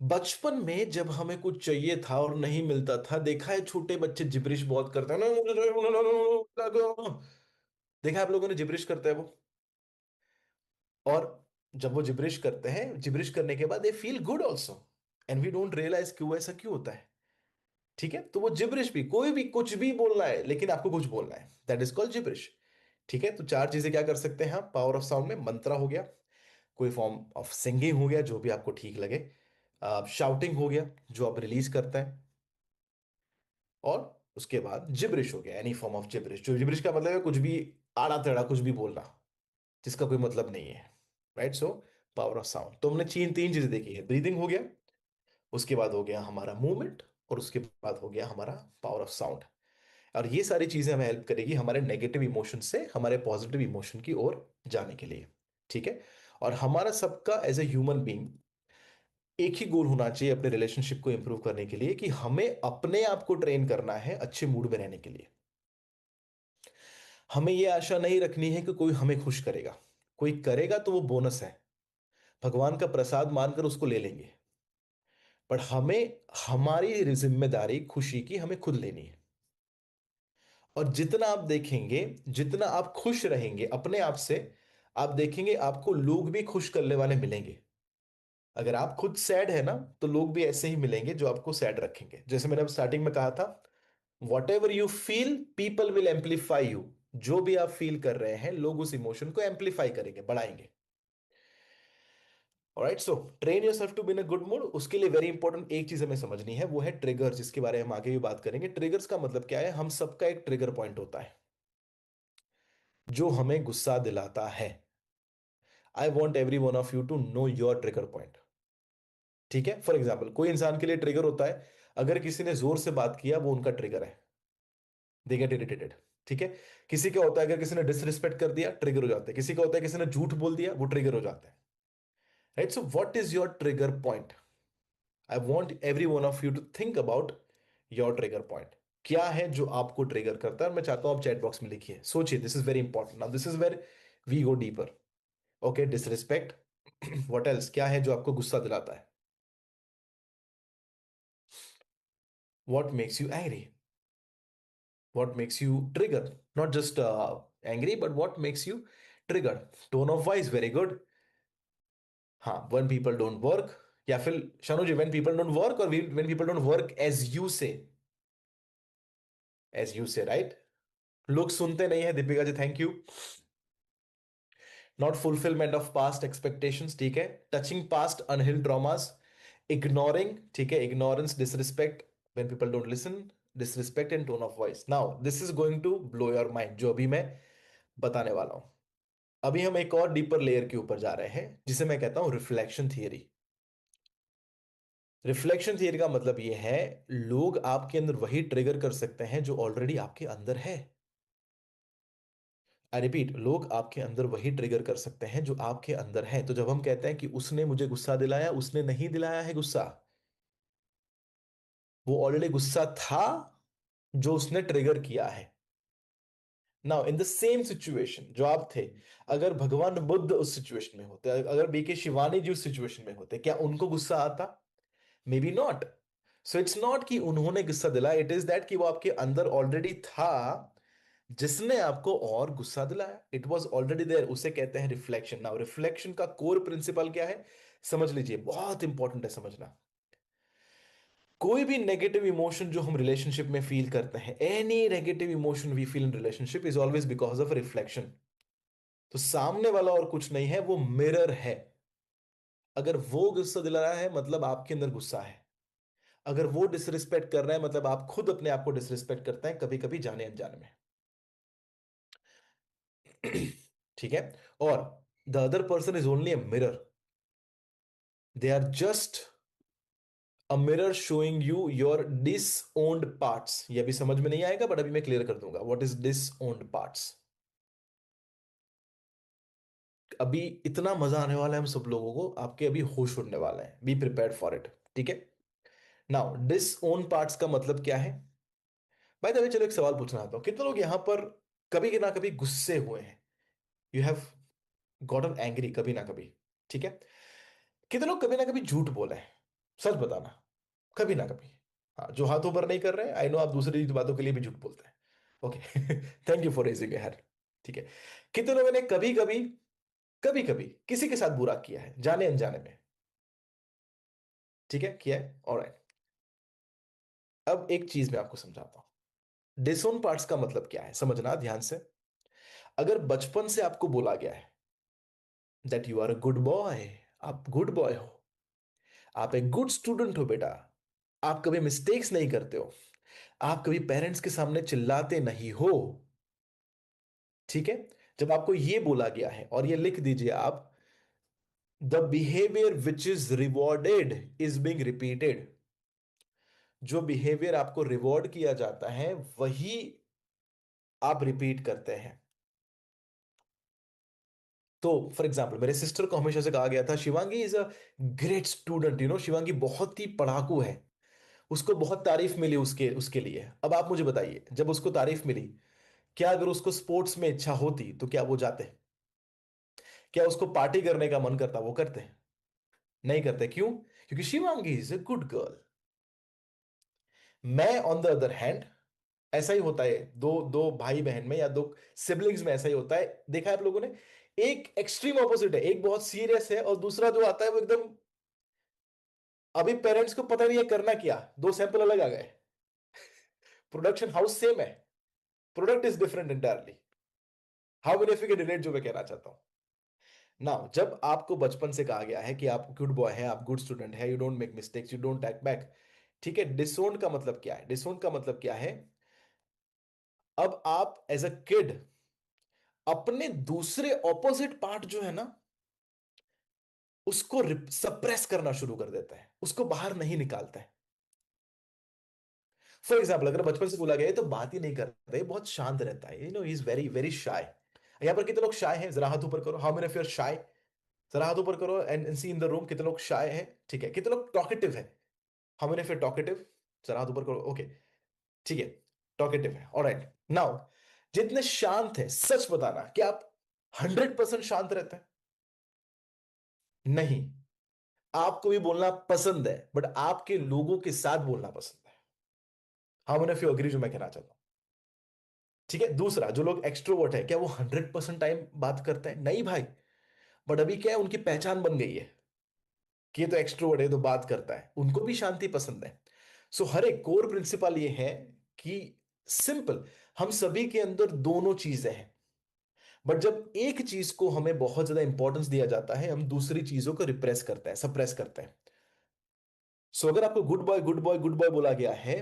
बचपन में जब हमें कुछ चाहिए था और नहीं मिलता था, देखा है छोटे बच्चे जिब्रिश बहुत करते हैं ना। देखा है आप लोगों ने? जिब्रिश करते हैं वो। और जब वो जिब्रिश करते हैं, जिब्रिश करने के बाद they feel good also, and we don't realise क्यों ऐसा क्यों होता है। ठीक है, तो वो जिब्रिश भी, कोई भी कुछ भी बोलना है लेकिन आपको कुछ बोलना है, दैट इज कॉल्ड जिब्रिश। ठीक है, तो चार चीजें क्या कर सकते हैं हम पावर ऑफ साउंड में? मंत्रा हो गया, कोई फॉर्म ऑफ सिंगिंग हो गया जो भी आपको ठीक लगे, शाउटिंग हो गया जो आप रिलीज करते हैं, और उसके बाद जिब्रिश हो गया, एनी फॉर्म ऑफ जिब्रिश। जो जिब्रिश का मतलब है कुछ भी आड़ा टेढ़ा कुछ भी बोलना जिसका कोई मतलब नहीं है। Right, so power of sound. तो हमने तीन तीन चीजें देखी है, ब्रीदिंग हो गया, उसके बाद हो गया हमारा मूवमेंट, और उसके बाद हो गया हमारा पावर ऑफ साउंड। और ये सारी चीजें हमें हेल्प करेगी हमारे नेगेटिव इमोशन से हमारे पॉजिटिव इमोशन की ओर जाने के लिए। ठीक है, और हमारा सबका एज ए ह्यूमन बीइंग एक ही गोल होना चाहिए अपने रिलेशनशिप को इंप्रूव करने के लिए, कि हमें अपने आप को ट्रेन करना है अच्छे मूड में रहने के लिए। हमें यह आशा नहीं रखनी है कि कोई हमें खुश करेगा, कोई करेगा तो वो बोनस है, भगवान का प्रसाद मानकर उसको ले लेंगे। पर हमें हमारी जिम्मेदारी खुशी की हमें खुद लेनी है। और जितना आप देखेंगे, जितना आप खुश रहेंगे अपने आप से, आप देखेंगे आपको लोग भी खुश करने वाले मिलेंगे। अगर आप खुद सैड है ना, तो लोग भी ऐसे ही मिलेंगे जो आपको सैड रखेंगे। जैसे मैंने अब स्टार्टिंग में कहा था, what ever you feel people will amplify you. जो भी आप फील कर रहे हैं लोग उस इमोशन को एम्पलीफाई करेंगे, बढ़ाएंगे। Alright, so train yourself to be in a good mood. उसके लिए वेरी इंपॉर्टेंट एक चीज हमें समझनी है, वो है ट्रिगर, जिसके बारे में हम आगे भी बात करेंगे। ट्रिगर्स का मतलब क्या है? हम सबका एक ट्रिगर पॉइंट होता है जो हमें गुस्सा दिलाता है। I want every one of you to know your trigger point. ठीक है, फॉर एग्जाम्पल कोई इंसान के लिए ट्रिगर होता है, अगर किसी ने जोर से बात किया वो उनका ट्रिगर है, दे गेट इरिटेटेड। ठीक है, किसी का होता है अगर किसी ने डिसरिस्पेक्ट कर दिया, ट्रिगर हो जाते हैं। किसी का होता है किसी ने झूठ बोल दिया, वो ट्रिगर हो जाते हैं। Right, so what is your trigger point? I want every one of you to think about your trigger point. क्या है जो आपको ट्रिगर करता है? और मैं चाहता हूं आप चैट बॉक्स में लिखिए, सोचिए, this is very important. Now this is where we go deeper. Okay, disrespect. What else? क्या है जो आपको गुस्सा दिलाता है? What makes you angry? What makes you trigger? Not just angry, but what makes you trigger? Tone of voice, very good. हाँ, when people don't work, या फिर शानू जी, when people don't work, or when people don't work as you say, as you say, right? लोग सुनते नहीं है, Deepika ji, thank you. Not fulfilment of past expectations, ठीक है। Touching past unhealed traumas, ignoring, ठीक है, ignorance, disrespect, when people don't listen, disrespect and tone of voice. Now this is going to blow your mind, जो अभी मैं बताने वाला हूं। अभी हम एक और डीपर लेयर के ऊपर जा रहे हैं, जिसे मैं कहता हूं रिफ्लेक्शन थियरी। रिफ्लेक्शन थियरी का मतलब यह है, लोग आपके अंदर वही ट्रिगर कर सकते हैं जो ऑलरेडी आपके अंदर है। आई रिपीट, लोग आपके अंदर वही ट्रिगर कर सकते हैं जो आपके अंदर है। तो जब हम कहते हैं कि उसने मुझे गुस्सा दिलाया, उसने नहीं दिलाया है गुस्सा, वो ऑलरेडी गुस्सा था जो उसने ट्रिगर किया है। Now in the same situation जो आप थे, अगर भगवान बुद्ध उस सिचुएशन में होते, अगर बीके शिवानी जी उस सिचुएशन में होते, क्या उनको गुस्सा आता? May be not. So it's not कि उन्होंने गुस्सा दिलाया, इट इज दैट कि वो आपके अंदर ऑलरेडी था जिसने आपको और गुस्सा दिलाया। इट वॉज ऑलरेडी देयर, उसे कहते हैं रिफ्लेक्शन। नाउ रिफ्लेक्शन का कोर प्रिंसिपल क्या है, समझ लीजिए, बहुत इंपॉर्टेंट है समझना। कोई भी नेगेटिव इमोशन जो हम रिलेशनशिप में फील करते हैं, any negative emotion we feel in relationship is always because of reflection. तो सामने वाला और कुछ नहीं है, वो मिरर है। अगर वो गुस्सा दिला रहा है मतलब आपके अंदर गुस्सा है। अगर वो डिसरिस्पेक्ट कर रहा है मतलब आप खुद अपने आप को डिसरिस्पेक्ट करते हैं, कभी कभी जाने अनजाने में। ठीक है, और the other person is only a mirror. They are just a mirror showing you your disowned parts. ये अभी समझ में नहीं आएगा, बट अभी मैं क्लियर कर दूंगा व्हाट इज डिसओन्ड पार्ट्स। अभी इतना मजा आने वाला है हम सब लोगों को, आपके अभी होश उड़ने वाला है, बी प्रिपेयर्ड फॉर इट। ठीक है, नाउ डिसओन पार्ट्स का मतलब क्या है? भाई तभी चलो एक सवाल पूछना चाहता हूं, कितने लोग यहां पर कभी ना कभी गुस्से हुए हैं? यू हैव गॉटन एंग्री कभी ना कभी। ठीक है, कितने लोग कभी ना कभी झूठ बोले हैं? सच बताना, कभी ना कभी। हाँ, जो हाथ ऊपर नहीं कर रहे हैं, आई नो आप दूसरी बातों के लिए भी झूठ बोलते हैं। Okay, thank you for raising your hand. ठीक है, कितने लोगों ने कभी कभी किसी के साथ बुरा किया है जाने अनजाने में? ठीक है, किया है, ऑलराइट। अब एक चीज मैं आपको समझाता हूं, डिसोन पार्ट्स का मतलब क्या है, समझना ध्यान से। अगर बचपन से आपको बोला गया है that you are a good boy, आप गुड बॉय हो, आप एक गुड स्टूडेंट हो बेटा, आप कभी मिस्टेक्स नहीं करते हो, आप कभी पेरेंट्स के सामने चिल्लाते नहीं हो, ठीक है। जब आपको ये बोला गया है, और ये लिख दीजिए आप, the behaviour which is rewarded is being repeated, जो बिहेवियर आपको रिवॉर्ड किया जाता है वही आप रिपीट करते हैं। तो फॉर एग्जाम्पल मेरे सिस्टर को हमेशा से कहा गया था, Shivangi is a great student, Shivangi बहुत ही पढ़ाकू है, उसको बहुत तारीफ मिली उसके उसके लिए। अब आप मुझे बताइए, जब उसको तारीफ मिली, क्या अगर उसको स्पोर्ट्स में इच्छा होती तो क्या वो जाते? क्या उसको पार्टी करने का मन करता, वो करते? नहीं करते। क्यों? क्योंकि Shivangi is a good girl. मैं ऑन द अदर हैंड, ऐसा ही होता है दो दो भाई बहन में या दो सिबलिंग्स में, ऐसा ही होता है, देखा है आप लोगों ने। एक एक्सट्रीम ऑपोजिट है, एक बहुत सीरियस है और दूसरा जो आता है वो एकदम, अभी पेरेंट्स को पता नहीं है करना क्या, दो सैंपल अलग आ गए, प्रोडक्शन हाउस सेम है, product is different entirely. How many of you can relate जो मैं कहना चाहता हूं? नाउ जब आपको बचपन से कहा गया है कि आप गुड बॉय है, आप गुड स्टूडेंट है, you don't make mistakes, you don't talk back, ठीक है। डिसोन का मतलब क्या है? डिसोन का मतलब क्या है? अब आप एज अ किड अपने दूसरे ऑपोजिट पार्ट जो है ना, उसको सप्रेस करना शुरू कर देता है, उसको बाहर नहीं निकालता है। फॉर एग्जाम्पल अगर बचपन से बोला गया है तो बात ही नहीं करता है, बहुत शांत रहता है, he is very very shy. यहां पर कितने लोग शाय हैं, जरा हाथ ऊपर करो, how many of you are shy? जरा हाथ ऊपर करो and see in the room, कितने लोग शाय हैं, ठीक है। कितने लोग टॉकेटिव है? How many of you talkative? जरा हाथ ऊपर करो, ओके, ठीक है, टॉकेटिव है, ऑलराइट। नाउ जितने शांत है, सच बताना, क्या आप 100% शांत रहते हैं? नहीं। आपको भी बोलना पसंद है, बट आपके लोगों के साथ बोलना पसंद है। How many of you agree जो मैं कहना चाहता हूं? ठीक है। दूसरा, जो लोग एक्सट्रोवर्ट है, क्या वो 100% टाइम बात करते हैं? नहीं भाई, बट अभी क्या है, उनकी पहचान बन गई है कि ये तो एक्सट्रोवर्ट है, तो बात करता है, उनको भी शांति पसंद है। सो हर एक कोर प्रिंसिपल ये है कि सिंपल, हम सभी के अंदर दोनों चीजें हैं, बट जब एक चीज को हमें बहुत ज्यादा इंपॉर्टेंस दिया जाता है, हम दूसरी चीजों को रिप्रेस करते हैं, सप्रेस करते हैं। सो अगर आपको good boy good boy good boy बोला गया है,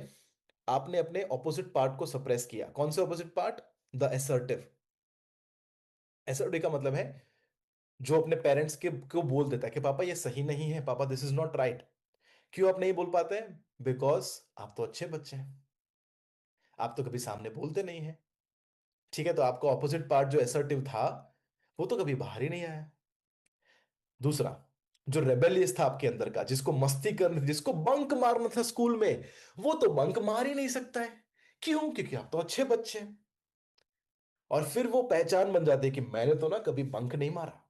आपने अपने ऑपोजिट पार्ट को सप्रेस किया। कौन से opposite part? The assertive. Assertive का मतलब है जो अपने पेरेंट्स के को बोल देता है कि पापा ये सही नहीं है, पापा दिस इज नॉट राइट। क्यों आप नहीं बोल पाते हैं? बिकॉज आप तो अच्छे बच्चे हैं, आप तो कभी सामने बोलते नहीं हैं, ठीक है। तो आपका ऑपोजिट पार्ट जो एसर्टिव था, वो तो कभी बाहर ही नहीं आया। दूसरा, जो रेबेलियस था आपके अंदर का, जिसको मस्ती करनी थी, जिसको बंक मारना था स्कूल में, वो तो बंक मार ही नहीं सकता है। क्यों? क्योंकि आप तो अच्छे बच्चे हैं। और फिर वो पहचान बन जाती है कि मैंने तो ना कभी बंक नहीं मारा।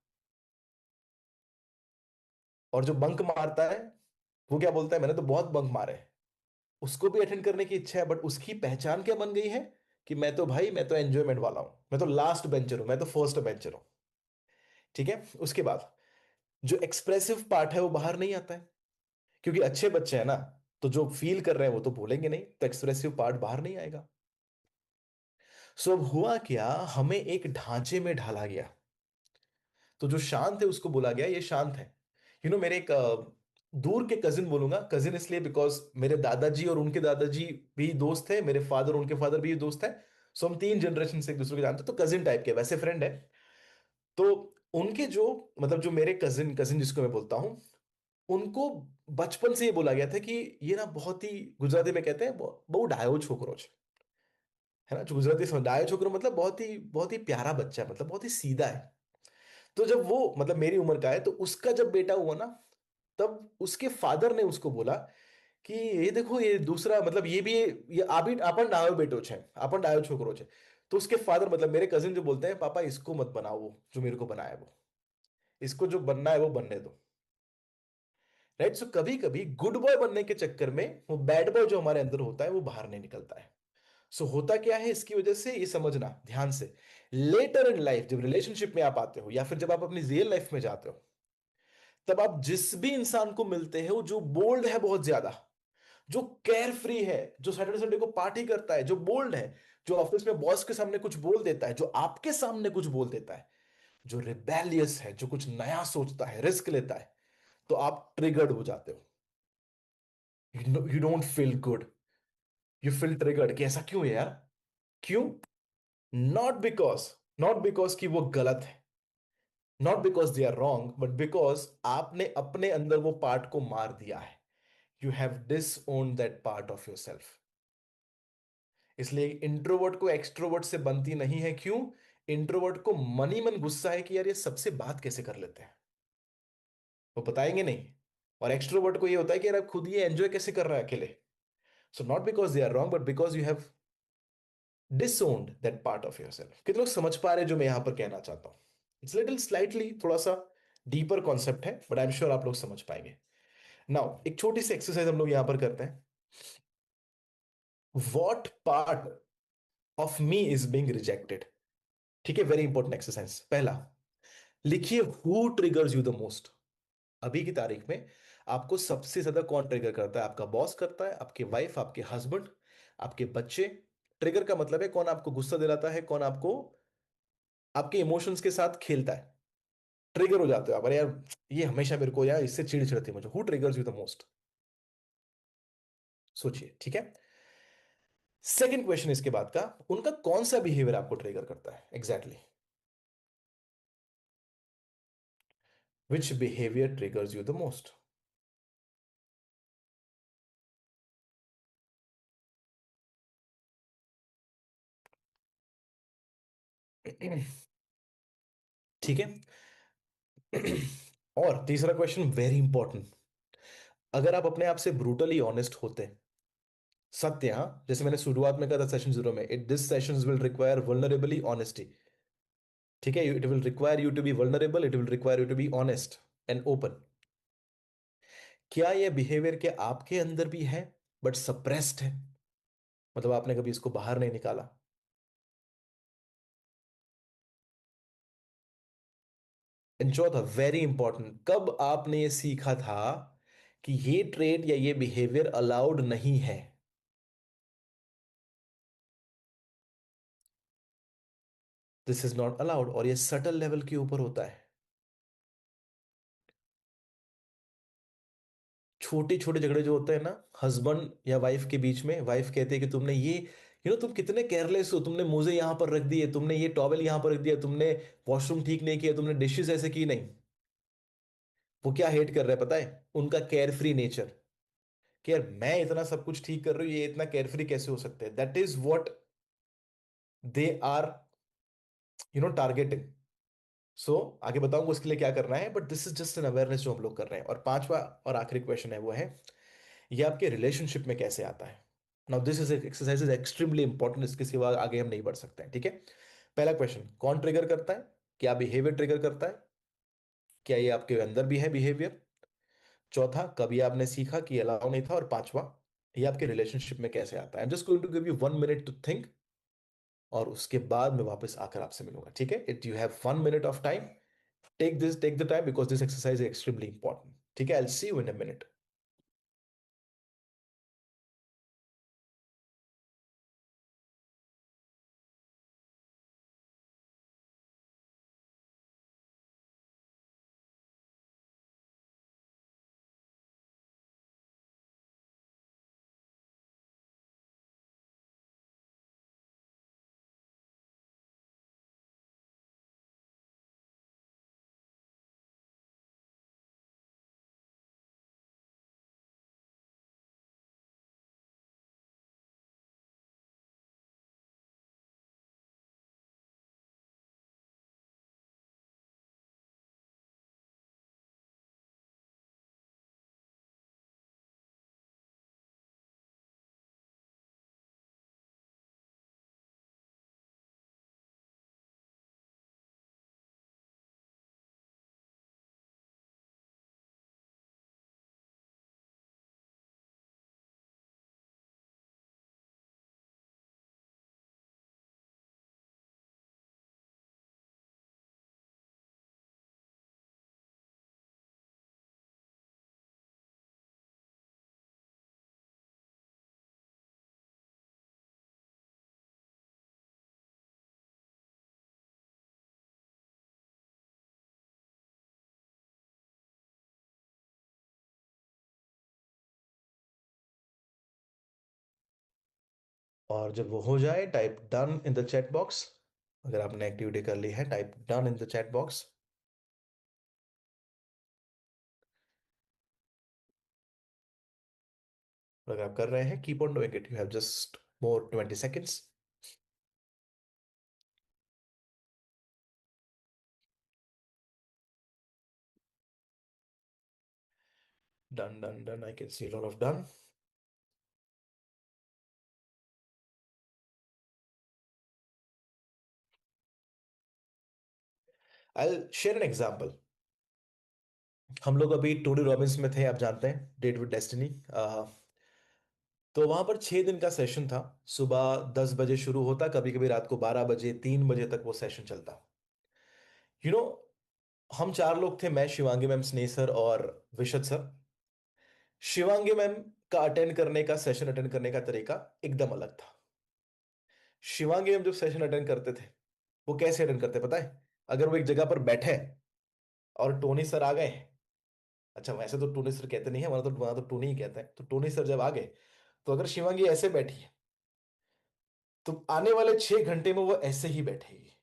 और जो बंक मारता है, वो क्या बोलता है? मैंने तो बहुत बंक मारे हैं। उसको भी अटेंड करने की इच्छा है, बट उसकी पहचान क्या बन गई है कि मैं तो भाई, मैं तो एंजॉयमेंट वाला हूं, मैं तो लास्ट बेंचर हूं, मैं तो फर्स्ट बेंचर हूं, ठीक है। उसके बाद जो एक्सप्रेसिव पार्ट है वो बाहर नहीं आता है, क्योंकि अच्छे बच्चे हैं ना, तो जो फील कर रहे हैं वो तो बोलेंगे नहीं, तो एक्सप्रेसिव पार्ट बाहर नहीं आएगा। सो अब हुआ क्या, हमें एक ढांचे में ढाला गया। तो जो शांत है उसको बोला गया ये शांत है। मेरे एक दूर के कजिन, बोलूंगा कजिन इसलिए बिकॉज मेरे दादाजी और उनके दादाजी भी दोस्त थे, मेरे फादर और उनके फादर भी दोस्त है। सो हम 3 जनरेशन से एक दूसरे को जानते हैं, तो कजिन टाइप के वैसे फ्रेंड है। तो उनके जो, मतलब जो मेरे कजिन कजिन जिसको मैं बोलता हूँ, उनको बचपन से ये बोला गया था कि ये ना बहुत ही, गुजराती में कहते हैं बहु डायो छोकरो है ना, जो गुजराती में डायो छोकरो मतलब बहुत ही प्यारा बच्चा है, मतलब बहुत ही सीधा है। तो जब वो, मतलब मेरी उम्र का है, तो उसका जब बेटा हुआ ना, तब उसके फादर ने उसको बोला कि ये देखो, ये दूसरा, मतलब ये भी, ये आभी अपन डायो बेटो छे, अपन डायो छोकरो छे। तो उसके फादर, मतलब मेरे कजिन, जो बोलते हैं, पापा इसको मत बनाओ, वो जो मेरे को बनाया है वो, इसको जो बनना है वो बनने दो। राइट। सो कभी कभी गुड बॉय बनने के चक्कर में वो बैड बॉय जो हमारे अंदर होता है वो बाहर नहीं निकलता है। सो होता क्या है इसकी वजह से, ये समझना ध्यान से, लेटर इन लाइफ जब रिलेशनशिप में आप आते हो या फिर जब आप अपनी रियल लाइफ में जाते हो, तब आप जिस भी इंसान को मिलते हो जो बोल्ड है बहुत ज्यादा, जो केयर फ्री है, जो सैटरडे संडे को पार्टी करता है, जो बोल्ड है, जो ऑफिस में बॉस के सामने कुछ बोल देता है, जो आपके सामने कुछ बोल देता है, जो रिबेलियस है, जो कुछ नया सोचता है, रिस्क लेता है, तो आप ट्रिगर्ड हो जाते हो। You don't feel good, you feel triggered कि ऐसा क्यों है यार? क्यों? नॉट बिकॉज कि वो गलत है, not because they are wrong, but because आपने अपने अंदर वो पार्ट को मार दिया है। You have disowned that part of your self. इसलिए इंट्रोवर्ट को एक्सट्रोवर्ट से बनती नहीं है। क्यों? इंट्रोवर्ट को मन ही मन गुस्सा है कि यार ये सबसे बात कैसे कर लेते हैं, वो बताएंगे नहीं। और एक्सट्रोवर्ट को ये होता है कि यार अब खुद ये एंजॉय कैसे कर रहा है अकेले। So not because they are wrong, but because you have disowned that part of your self. कितने लोग समझ पा रहे हैं जो मैं यहां पर कहना चाहता हूं? इट्स लिटिल स्लाइटली थोड़ा सा डीपर कॉन्सेप्ट है, बट आई एम श्योर आप लोग समझ पाएंगे। नाउ एक छोटी सी एक्सरसाइज हम लोग यहां पर करते हैं। What part of me is being rejected? ठीक है, वेरी इंपॉर्टेंट एक्सरसाइज। पहला, लिखिए who triggers you the most. अभी की तारीख में आपको सबसे ज्यादा कौन ट्रिगर करता है? आपका बॉस करता है, आपके वाइफ, आपके हस्बैंड, आपके बच्चे? ट्रिगर का मतलब है कौन आपको गुस्सा दिलाता है, कौन आपको आपके इमोशंस के साथ खेलता है। ट्रिगर हो जाते हो आप, अरे यार ये हमेशा मेरे को, यार इससे चिढ़ चिढ़ती है मुझे। Who triggers you the most? सोचिए, ठीक है। सेकंड क्वेश्चन इसके बाद का, उनका कौन सा बिहेवियर आपको ट्रिगर करता है exactly? Which behaviour triggers you the most? ठीक है। और तीसरा क्वेश्चन वेरी इंपॉर्टेंट। अगर आप अपने आप से ब्रूटली ऑनेस्ट होते, सत्य, हाँ, जैसे मैंने शुरुआत में कहा था सेशन 0 में, it this sessions will require vulnerably honesty. ठीक है, it will require you to be vulnerable, it will require you to be honest and open. क्या यह बिहेवियर के आपके अंदर भी है बट सप्रेस्ड है? मतलब आपने कभी इसको बाहर नहीं निकाला। एंड चौथा वेरी इंपॉर्टेंट, कब आपने ये सीखा था कि ये ट्रेड या ये बिहेवियर अलाउड नहीं है? दिस इज नॉट अलाउड, और ये सटल लेवल के ऊपर होता है। छोटे छोटे झगड़े जो होते हैं ना हस्बैंड या वाइफ के बीच में, वाइफ कहते हैं कि तुमने ये, तुम कितने केयरलेस हो, तुमने मोजे यहां पर रख दिए, तुमने ये टॉवेल यहां पर रख दिया, तुमने वॉशरूम ठीक नहीं किया, तुमने डिशेस ऐसे की नहीं। वो क्या हेट कर रहा है पता है? उनका केयर फ्री नेचर। कि यार मैं इतना सब कुछ ठीक कर रही हूँ, ये इतना केयर फ्री कैसे हो सकते हैं? That is what they are targeting. So आगे बताऊंगा उसके लिए क्या करना है, but this is just an awareness जो हम लोग कर रहे हैं। और पांचवा और आखिरी क्वेश्चन है, वो है ये आपके रिलेशनशिप में कैसे आता है? Now this is exercise is extremely important, इसके सिवा आगे हम नहीं बढ़ सकते हैं, ठीक है। पहला क्वेश्चन, कौन ट्रिगर करता है? क्या बिहेवियर ट्रिगर करता है? क्या ये आपके अंदर भी है बिहेवियर? चौथा, कभी आपने सीखा कि अलाउ नहीं था? और पांचवा, ये आपके रिलेशनशिप में कैसे आता है? I am just going to give you 1 minute to think, और उसके बाद मैं वापस आकर आपसे मिलूंगा, ठीक है। It you have 1 minute of time. Take the time because this exercise is extremely important, ठीक है। I will see you in a minute. और जब वो हो जाए, type done in the chat box. अगर आपने एक्टिविटी कर ली है, type done in the chat box. अगर आप कर रहे हैं, keep on doing it, you have just more 20 seconds। Done, done, done. I can see a lot of done. I'll share an example. हम लोग अभी टोनी रॉबिन्स में थे, आप जानते हैं, डेट विद डेस्टिनी। तो वहां पर 6 दिन का सेशन था। सुबह 10 बजे शुरू होता, कभी कभी रात को 12 बजे, 3 बजे तक वो सेशन चलता। यू नो हम 4 लोग थे, मैं, शिवांगी मैम, स्नेह सर और विशद सर। शिवांगी मैम का अटेंड करने का, सेशन अटेंड करने का तरीका एकदम अलग था। शिवांगी मैम जब सेशन अटेंड करते थे, वो कैसे अटेंड करते पता है? अगर वो एक जगह पर बैठे और टोनी सर आ गए, अच्छा वैसे तो टोनी सर कहते नहीं है, वहां तो टोनी ही कहते हैं, तो टोनी सर जब आ गए, तो अगर शिवांगी ऐसे बैठी है, तो आने वाले 6 घंटे में वो ऐसे ही बैठेगी।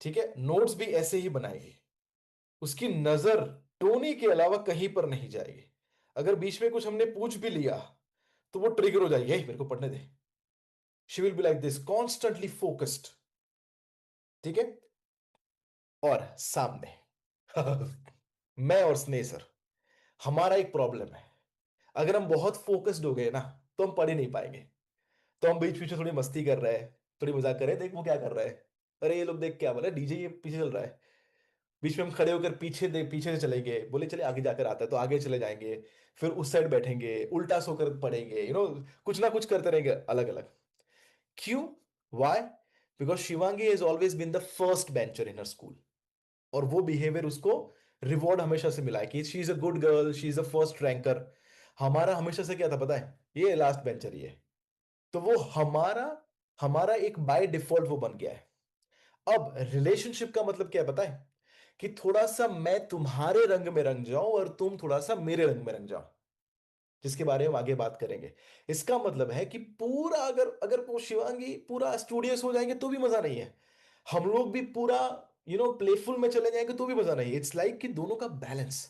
ठीक है, नोट्स भी ऐसे ही बनाएगी। उसकी नजर टोनी के अलावा कहीं पर नहीं जाएगी। अगर बीच में कुछ हमने पूछ भी लिया, तो वो ट्रिगर हो जाएगी, "यही मेरे को पढ़ने दे"। She will be like this, constantly focused. ठीक है। और सामने मैं और स्नेह सर, हमारा एक प्रॉब्लम है। अगर हम बहुत फोकस्ड हो गए ना, तो हम पढ़ ही नहीं पाएंगे। तो हम बीच बीच में थोड़ी मस्ती कर रहे हैं, थोड़ी मजाक कर रहे हैं, देख वो क्या कर रहा है, अरे ये लोग देख क्या बोला, डीजे ये पीछे चल रहा है। बीच में हम खड़े होकर पीछे से चलेंगे, बोले चले आगे जाकर आता है तो आगे चले जाएंगे। फिर उस साइड बैठेंगे, उल्टा सोकर पढ़ेंगे, कुछ ना कुछ करते रहेंगे अलग अलग। क्यों? Why? Because Shivangi has always been the first bencher in her school. और वो बिहेवियर उसको रिवॉर्ड हमेशा से मिला है कि she is a good girl, she is a first ranker. हमारा हमेशा से क्या था पता है? ये लास्ट बेंचर ही है। तो वो हमारा हमारा एक बाय डिफॉल्ट वो बन गया है। अब रिलेशनशिप का मतलब क्या है पता है? कि थोड़ा सा मैं तुम्हारे रंग में रंग जाऊं और तुम थोड़ा सा मेरे रंग में रंग जाओ, जिसके बारे में आगे बात करेंगे। इसका मतलब है कि पूरा, अगर अगर वो शिवांगी पूरा स्टूडियस हो जाएंगे तो भी मजा नहीं है। हम लोग भी पूरा प्लेफुल में चले जाएंगे तो भी मजा नहीं है। इट्स लाइक कि दोनों का बैलेंस,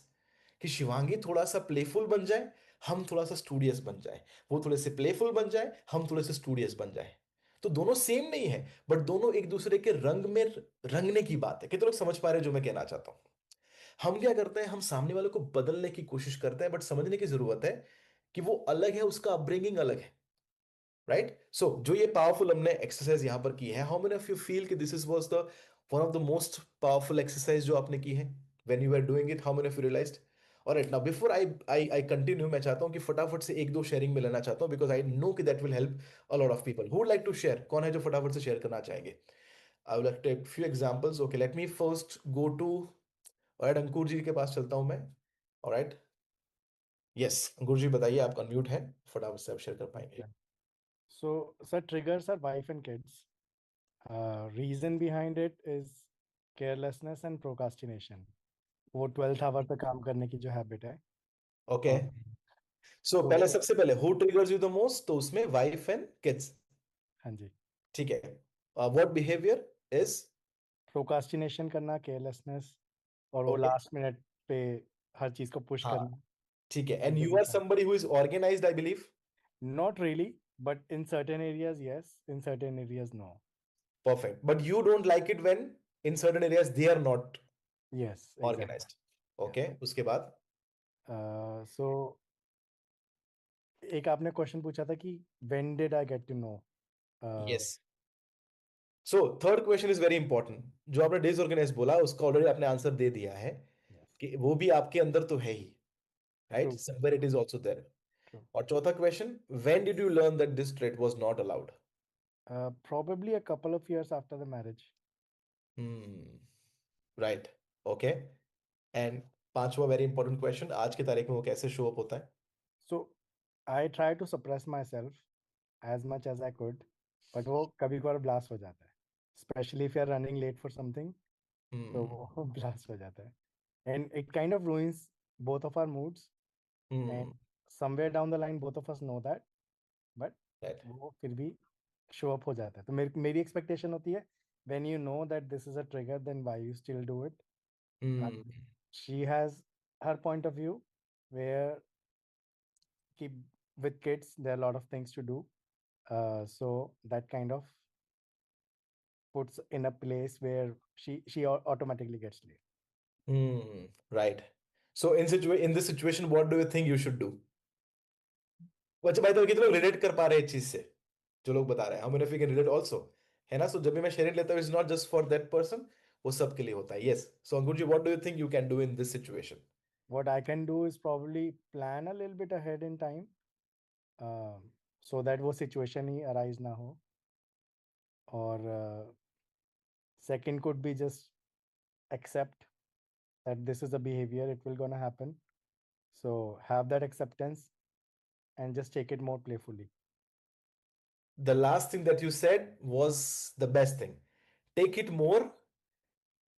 कि शिवांगी थोड़ा सा प्लेफुल बन जाए, हम थोड़ा सा स्टूडियस बन जाए। वो थोड़े से प्लेफुल बन जाए, हम थोड़े से स्टूडियस बन जाए। तो दोनों सेम नहीं है, बट दोनों एक दूसरे के रंग में रंगने की बात है। कितने लोग समझ पा रहे हैं जो मैं कहना चाहता हूं? हम क्या करते हैं, हम सामने वाले को बदलने की कोशिश करते हैं, बट समझने की जरूरत है कि वो अलग है, उसका अपब्रिंगिंग अलग है। राइट? सो जो ये पावरफुल हमने एक्सरसाइज यहां पर की है, how many of you feel कि this is was the one of the most powerful exercise जो आपने की है? When you are doing it, how many of you realized? और right now, before I continue, मैं चाहता हूं कि फटाफट से एक दो शेयरिंग में लेना चाहता हूं, बिकॉज आई नो कि that will help a lot of people. Who would like to share? कौन है जो फटाफट से शेयर करना चाहेंगे? I will take few examples. Okay, let me first go to, alright, Ankur ji के पास चलता हूं मैं। ऑलराइट, यस अंकुर जी बताइए, आपका म्यूट है, फटाफट से आप शेयर कर पाएंगे। Yeah. So, sir, triggers are wife and kids. Reason behind it is carelessness and procrastination. वो 12th आवर पे काम करने की जो हैबिट है। ओके, और सो तो पहले, सबसे पहले, who triggers you the most, तो उसमें वाइफ एंड किड्स। हाँ जी, ठीक है। What behaviour is? प्रोकास्टिनेशन करना, केयरलेसनेस, और वो ओके, लास्ट मिनट पे हर चीज को पुश हाँ, करना। ठीक है। ये एंड यू दोनों आर का somebody who is organised, I believe. Not really, but in certain areas yes, in certain areas no. Perfect, but you don't like it when in certain areas they are not yes exactly. Organised. Okay, उसके बाद? So एक आपने question पूछा था कि when did I get to know. Yes. So third question is very important. जो आपने disorganise बोला, उसका ऑलरेडी आपने आंसर दे दिया है, यस, कि वो भी आपके अंदर तो है ही। Right, true somewhere it is also there. True. और चौथा question, when did you learn that this trade was not allowed? Probably a couple of years after the marriage. Hmm, right, okay. And पांचवा very important question, आज की तारीख में वो कैसे show up होता है? So I try to suppress myself as much as I could, but वो कभी कभार blast हो जाता है, especially if you are running late for something, तो हम्म, वो blast हो जाता है, and it kind of ruins both of our moods, and hmm, somewhere down the line both of us know that, but right. वो फिर भी show up हो जाता है। तो मेरी मेरी एक्सपेक्टेशन होती है, when you know that this is a trigger, then why you still do it. Hmm. She has her point of view, where ki, with kids there are a lot of things to do, so that kind of puts in a place where she automatically gets late. Right. So in this situation what do you think you should do? अच्छा भाई, तो कितने लोग relate कर पा रहे हैं इस चीज से जो लोग बता रहे हैं? हम if you can relate also, है ना? सो जब भी मैं शेयरिंग लेता हूँ, it's not just for that person, वो सबके लिए होता है। Yes, so Ankur ji, what do you think you can do in this situation? What I can do is probably plan a little bit ahead in time, so that वो situation ही arise ना हो। और second could be just accept that this is a behavior, it will gonna happen, so have that acceptance and just take it more playfully. The last thing that you said was the best thing, take it more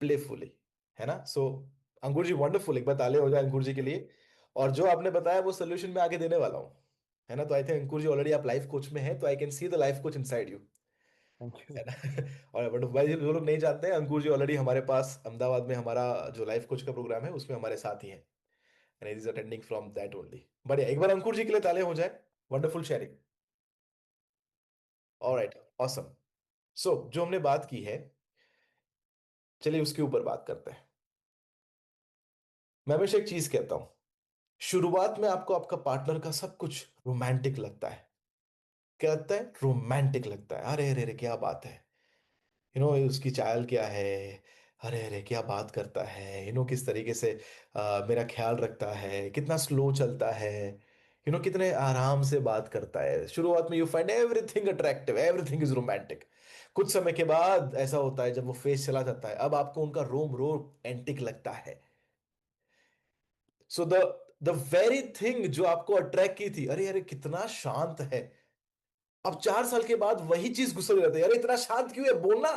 playfully, है ना? सो अंकुर जी, wonderful, एक बार ताले हो जाए अंकुर जी के लिए। और जो आपने बताया वो सोल्यूशन मैं आगे देने वाला हूँ, है ना? तो I think Ankur ji already आप लाइफ कोच में हैं, तो I can see the life coach inside you, Thank you, है sir. ना? और बट भाई, जो लोग नहीं जानते हैं, अंकुर जी ऑलरेडी हमारे पास अहमदाबाद में हमारा जो लाइफ कोच का प्रोग्राम है उसमें हमारे साथ ही हैं, and is attending from that only. बढ़िया, एक बार अंकुर जी के लिए ताले हो जाए। Wonderful sharing. Thank alright, awesome. So जो हमने बात की है, चलिए उसके ऊपर बात करते हैं। मैं हमेशा एक चीज कहता हूं, शुरुआत में आपको आपका पार्टनर का सब कुछ रोमांटिक लगता है। क्या लगता है? रोमांटिक लगता है। अरे अरे अरे, क्या बात है, उसकी चाल क्या है, अरे अरे क्या बात करता है, किस तरीके से मेरा ख्याल रखता है, कितना स्लो चलता है, कितने आराम से बात करता है। शुरुआत में you find everything attractive, everything is romantic. कुछ समय के बाद ऐसा होता है, जब वो फेस चला जाता है, अब आपको उनका रोम रोम एंटिक लगता है। सो द वेरी थिंग जो आपको अट्रैक्ट की थी, अरे अरे कितना शांत है, अब 4 साल के बाद वही चीज गुस्सा हो जाती है, अरे इतना शांत क्यों है, बोलना।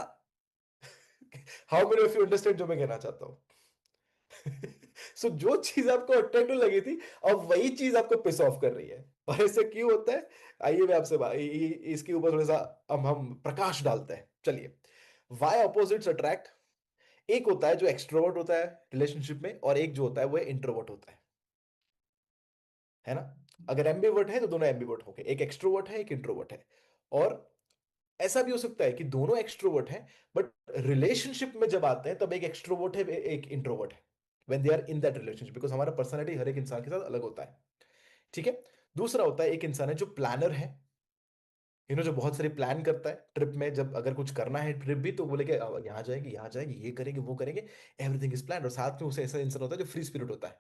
How many of you understand जो मैं कहना चाहता हूं? सो जो चीज आपको अट्रैक्टिव लगी थी, अब वही चीज आपको पिस ऑफ कर रही है। और ऐसे क्यों होता है? आइए मैं आपसे इसके ऊपर थोड़ा सा हम प्रकाश डालते हैं, चलिए। Why opposites attract? एक होता है जो एक्सट्रोवर्ट होता है रिलेशनशिप में, और एक जो होता है वो इंट्रोवर्ट होता है ना? अगर एम्बीवर्ट है तो दोनों एम्बीवर्ट होंगे, एक एक्सट्रोवर्ट है एक इंट्रोवर्ट है। और ऐसा भी हो सकता है कि दोनों एक्सट्रोवर्ट हैं, बट रिलेशनशिप में जब आते हैं तब एक एक्सट्रोवर्ट है एक इंट्रोवर्ट है, when they are in that relationship, because हमारा पर्सनैलिटी हर एक इंसान के साथ अलग होता है। ठीक है। दूसरा होता है, एक इंसान है जो प्लानर है, जो बहुत सारी प्लान करता है ट्रिप में, जब अगर कुछ करना है ट्रिप भी, तो बोले कि यहाँ जाएंगे यहाँ जाएंगे, ये करेंगे वो करेंगे, एवरीथिंग इज प्लान। और साथ में उसे ऐसा इंसान होता है जो फ्री स्पिरिट होता है,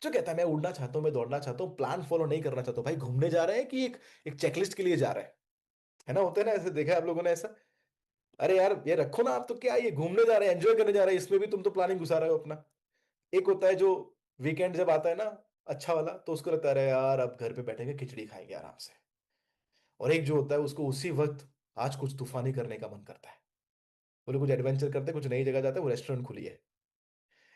जो कहता है मैं उड़ना चाहता हूँ, मैं दौड़ना चाहता हूँ, प्लान फॉलो नहीं करना चाहता हूँ। भाई, घूमने जा रहे हैं कि एक एक चेकलिस्ट के लिए जा रहे हैं, है ना? होता है ना, ऐसे देखा है आप लोगों ने ऐसा? अरे यार ये रखो ना, आप तो क्या ये घूमने जा रहे हैं, एंजॉय करने जा रहे हैं, इसमें भी तुम तो प्लानिंग घुसा रहे हो अपना। एक होता है जो वीकेंड जब आता है ना, अच्छा वाला, तो उसको लगता है अरे यार अब घर पे बैठेंगे खिचड़ी खाएंगे आराम से। और एक जो होता है उसको उसी वक्त आज कुछ तूफानी करने का मन करता है, बोले कुछ एडवेंचर करते हैं, कुछ नई जगह जाते हैं, वो रेस्टोरेंट खुली है।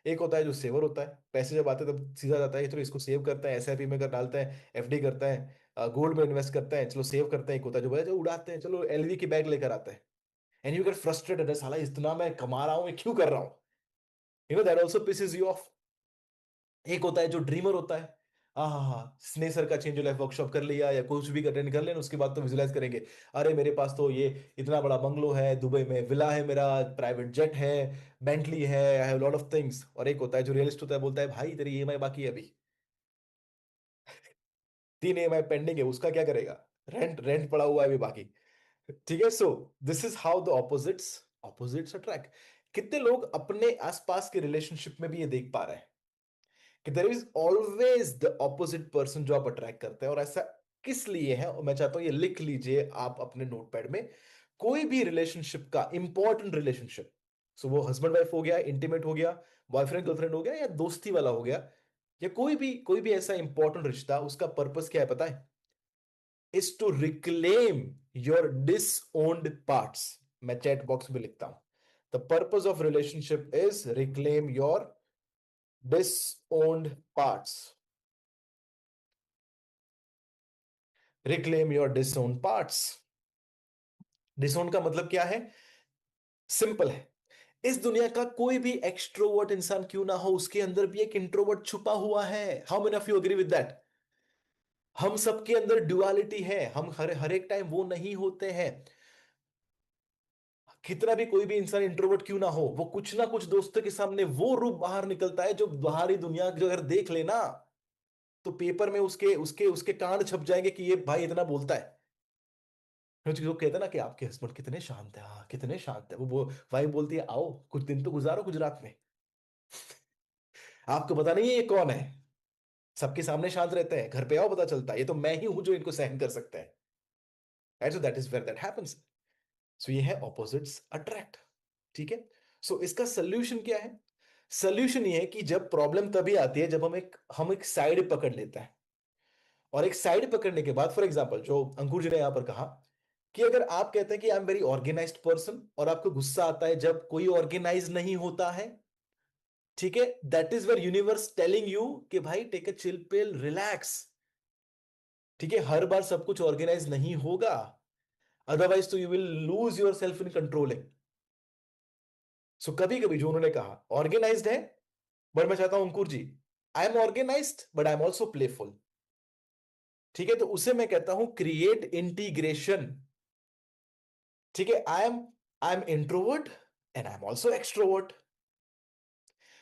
एक होता है जो सेवर होता है, पैसे जब आते हैं तब सीधा जाता है, चलो इसको सेव करते हैं, एसआईपी में कर डालते हैं, एफडी करते हैं, गोल्ड में इन्वेस्ट करते हैं, चलो सेव करते हैं। एक होता है जो बोले जो उड़ाते हैं, चलो एलवी की बैग लेकर आते हैं, एंड यू गेट फ्रस्ट्रेटेड, साला इतना मैं कमा रहा हूं, मैं क्यों कर रहा हूं? That also pisses you off. एक होता है जो ड्रीमर होता है, हाँ हाँ हाँ, स्नेह सर का चेंज लाइफ वर्कशॉप कर लिया या कुछ भी अटेंड कर लेना, उसके बाद तो विजुलाइज करेंगे, अरे मेरे पास तो ये इतना बड़ा बंगलो है, दुबई में विला है मेरा, प्राइवेट जेट है, बेंटली है, I have lot of things. और एक होता है जो रियलिस्ट होता है, बोलता है भाई तेरी ईएमआई बाकी है अभी, 3 ईएमआई पेंडिंग है, उसका क्या करेगा? रेंट रेंट पड़ा हुआ है अभी बाकी। ठीक है। So this is how the opposites opposites attract. कितने लोग अपने आसपास के रिलेशनशिप में भी ये देख पा रहे हैं कि there is always the opposite person जो आप अट्रैक्ट करते हैं? और ऐसा किस लिए है, और मैं चाहता हूं ये लिख लीजिए आप अपने नोटपैड में। कोई भी रिलेशनशिप का इंपॉर्टेंट रिलेशनशिप, सो वो हस्बैंड वाइफ हो गया, इंटीमेट हो गया, बॉयफ्रेंड गर्लफ्रेंड हो गया, या दोस्ती वाला हो गया, या कोई भी ऐसा इंपॉर्टेंट रिश्ता, उसका पर्पस क्या है पता है? Is to reclaim your disowned parts. मैं चैट बॉक्स में लिखता हूं, the purpose of relationship is reclaim your disowned parts. Reclaim your disown parts. Disown का मतलब क्या है? सिंपल है। इस दुनिया का कोई भी एक्सट्रोवर्ट इंसान क्यों ना हो, उसके अंदर भी एक इंट्रोवर्ट छुपा हुआ है। How many of you agree with that? हम सबके अंदर ड्युअलिटी है, हम हर हर एक टाइम वो नहीं होते हैं। कितना भी कोई भी इंसान इंट्रोवर्ट क्यों ना हो, वो कुछ ना कुछ दोस्तों के सामने वो रूप बाहर निकलता है जो बाहरी दुनिया जो अगर देख लेना, तो पेपर में उसके उसके उसके कांड छप जाएंगे कि ये भाई इतना बोलता है। जो कहते हैं ना कि आपके हस्बैंड कितने शांत है, हाँ कितने शांत है, वो वाइफ बोलती है आओ कुछ दिन तो गुजारो गुजरात में। आपको पता नहीं है ये कौन है। सबके सामने शांत रहते हैं, घर पे आओ पता चलता है ये तो मैं ही हूं जो इनको सहन कर सकता है। And so that is where that happens. So ये है ऑपोजिट्स अट्रैक्ट। ठीक है। सो इसका सोल्यूशन क्या है? सोल्यूशन ये है कि जब प्रॉब्लम तभी आती है जब हम एक साइड पकड़ लेते हैं। और एक साइड पकड़ने के बाद, फॉर एग्जांपल जो अंकुर जी ने यहां पर कहा कि अगर आप कहते हैं कि I am very organised person और आपको गुस्सा आता है जब कोई ऑर्गेनाइज नहीं होता है, ठीक है, that is where universe telling you कि भाई take a chill pill, relax. ठीक है, हर बार सब कुछ ऑर्गेनाइज नहीं होगा, अदरवाइज तो you will lose your self in controlling. So कभी कभी जो उन्होंने कहा ऑर्गेनाइज्ड है, बट मैं चाहता हूं Ankur ji, I am organized but I am also playful. ठीक है, तो उसे मैं कहता हूं क्रिएट इंटीग्रेशन। ठीक है, I am introvert and I am also extrovert.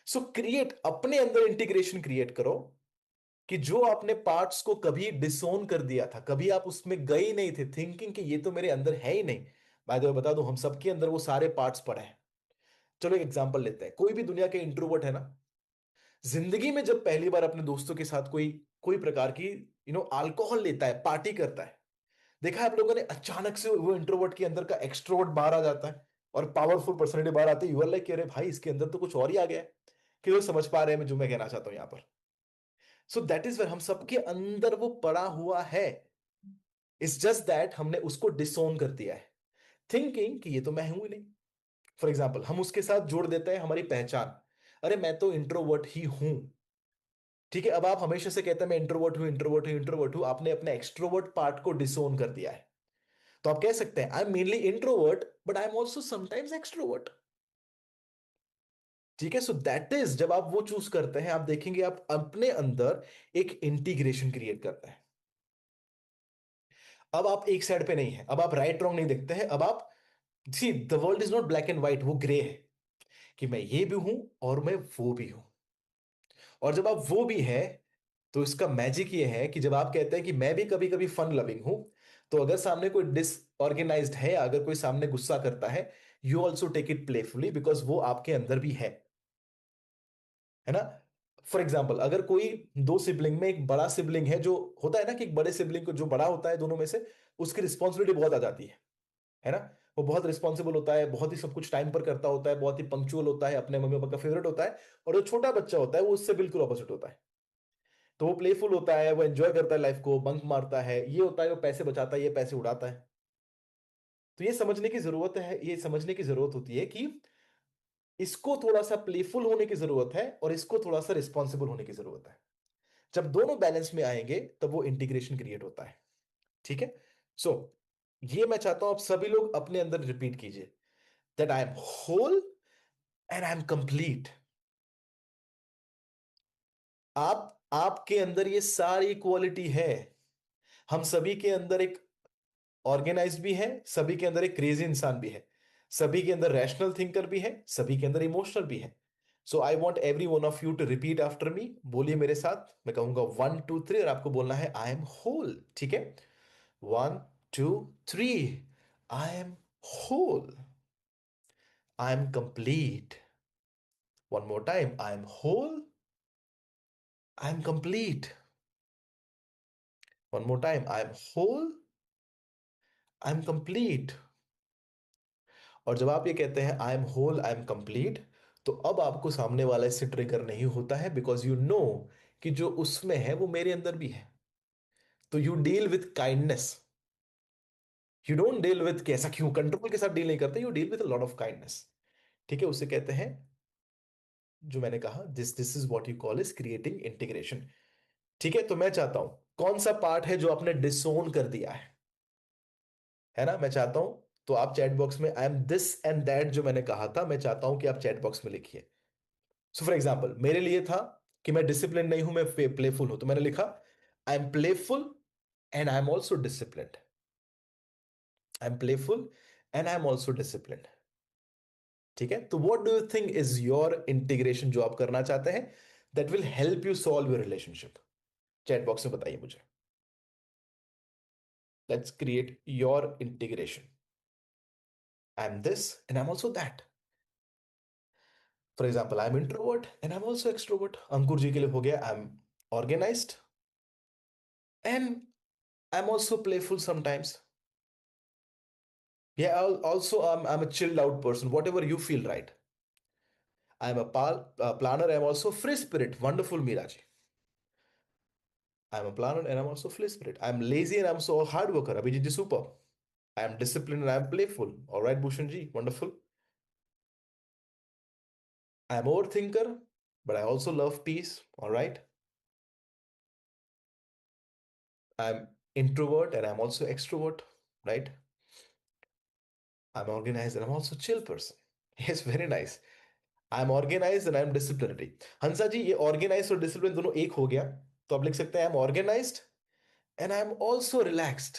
So create, अपने अंदर इंटीग्रेशन क्रिएट करो कि जो आपने पार्ट्स को कभी डिसोन कर दिया था, कभी आप उसमें गए ही नहीं थे, थिंकिंग कि ये तो मेरे अंदर है ही नहीं। बाय द वे बता दूं, हम सबके अंदर वो सारे पार्ट्स पड़े हैं। चलो एक एग्जांपल लेते हैं, कोई भी दुनिया के इंट्रोवर्ट है ना, जिंदगी में जब पहली बार अपने दोस्तों के साथ कोई कोई प्रकार की अल्कोहल लेता है, पार्टी करता है, देखा है आप लोगों ने, अचानक से वो इंट्रोवर्ट के अंदर का एक्सट्रोवर्ट बाहर आ जाता है और पावरफुल पर्सनैलिटी बाहर आती है। यू आर लाइक अरे भाई इसके अंदर तो कुछ और ही आ गया है। कि लोग समझ पा रहे हैं मैं जो मैं कहना चाहता हूं यहां पर? सो दैट इज वेर हम सबके अंदर वो पड़ा हुआ है। इट्स जस्ट दैट हमने उसको डिसोन कर दिया है, थिंकिंग कि ये तो मैं हूं ही नहीं। फॉर एग्जाम्पल हम उसके साथ जोड़ देते हैं हमारी पहचान, अरे मैं तो इंट्रोवर्ट ही हूं। ठीक है, अब आप हमेशा से कहते हैं मैं इंट्रोवर्ट हूं इंट्रोवर्ट हूं इंट्रोवर्ट हूं, आपने अपने एक्सट्रोवर्ट पार्ट को डिसोन कर दिया है। तो आप कह सकते हैं I M mainly introvert but I am also sometimes extrovert. ठीक है, सो दैट इज जब आप वो चूज करते हैं, आप देखेंगे आप अपने अंदर एक इंटीग्रेशन क्रिएट करते हैं। अब आप एक साइड पे नहीं है, अब आप राइट रॉन्ग नहीं देखते हैं, अब आप see the world is not black and white, वो ग्रे है कि मैं ये भी हूं और मैं वो भी हूं। और जब आप वो भी है, तो इसका मैजिक ये है कि जब आप कहते हैं कि मैं भी कभी कभी फन लविंग हूं, तो अगर सामने कोई डिसऑर्गेनाइज्ड है, अगर कोई सामने गुस्सा करता है, you also take it playfully because वो आपके अंदर भी है ना? फॉर एग्जाम्पल अगर कोई दो सिबलिंग में एक बड़ा सिबलिंग है, जो होता है ना कि एक बड़े सिबलिंग को जो बड़ा होता है दोनों में से, उसकी रिस्पॉन्सिबिलिटी बहुत आ जाती है ना? वो बहुत रिस्पॉन्सिबल होता है, बहुत ही सब कुछ टाइम पर करता होता है, बहुत ही पंक्चुअल होता है, अपने मम्मी पापा का फेवरेट होता है। और जो छोटा बच्चा होता है वो उससे बिल्कुल ऑपोजिट होता है। तो वो प्लेफुल होता है, वो एंजॉय करता है लाइफ को, बंक मारता है, ये होता है वो पैसे बचाता है, ये पैसे उड़ाता है। तो ये समझने की जरूरत है, ये समझने की जरूरत होती है कि इसको थोड़ा सा प्लेफुल होने की जरूरत है और इसको थोड़ा सा रिस्पॉन्सिबल होने की जरूरत है। जब दोनों बैलेंस में आएंगे तब वो इंटीग्रेशन क्रिएट होता है। ठीक है। सो ये मैं चाहता हूं आप सभी लोग अपने अंदर रिपीट कीजिए, that I am whole and I am complete. आपके अंदर ये सारी क्वालिटी है। हम सभी के अंदर एक ऑर्गेनाइज्ड भी है, सभी के अंदर एक क्रेजी इंसान भी है, सभी के अंदर रैशनल थिंकर भी है, सभी के अंदर इमोशनल भी है। So I want every one of you to repeat after me. बोलिए मेरे साथ, मैं कहूंगा 1 2 3 और आपको बोलना है आई एम होल। ठीक है, 1 2 3। I am whole, I am complete. One more time, I am whole, I am complete. One more time, I am whole, I am complete. और जब आप ये कहते हैं I am whole I am complete, तो अब आपको सामने वाला इससे ट्रिगर नहीं होता है, बिकॉज यू नो कि जो उसमें है वो मेरे अंदर भी है। तो you deal with kindness. You don't deal with कैसा क्यों, कंट्रोल के साथ डील नहीं करते, you deal with lot of kindness. ठीक है, उसे कहते हैं, जो मैंने कहा, this this is what you call is creating integration. ठीक है, तो मैं चाहता हूं कौन सा पार्ट है जो आपने डिसोन कर दिया है ना? मैं चाहता हूं तो आप चैट बॉक्स में I am this and that जो मैंने कहा था, मैं चाहता हूं कि आप चैट बॉक्स में लिखिए। सो फॉर एग्जाम्पल मेरे लिए था कि मैं डिसिप्लिन नहीं हूं, मैं प्लेफुल हूं, तो मैंने लिखा I am playful and I am also disciplined. I am playful and I am also disciplined. ठीक है, तो what do you think is your integration जो आप करना चाहते हैं that will help you solve your relationship? Chat box में बताइए मुझे। Let's create your integration. I am this and I am also that. For example I am introvert and I am also extrovert. अंकुर जी के लिए हो गया I am organised and I am also playful sometimes. Yeah, also I'm a chilled out person. Whatever you feel right. I'm a planner. I'm also free spirit. Wonderful, Miraji. I'm a planner and I'm also free spirit. I'm lazy and I'm so hard worker. Abhijit ji, super. I'm disciplined and I'm playful. All right, Bhushan ji, wonderful. I'm overthinker, but I also love peace. All right. I'm introvert and I'm also extrovert. Right. I'm organized and I'm also chill person. Yes, very nice. I am organize and I am disciplinary. Hansa ji, ये organize और discipline दोनों एक हो गया, तो आप लिख सकते हैं I am organised and I am also relaxed.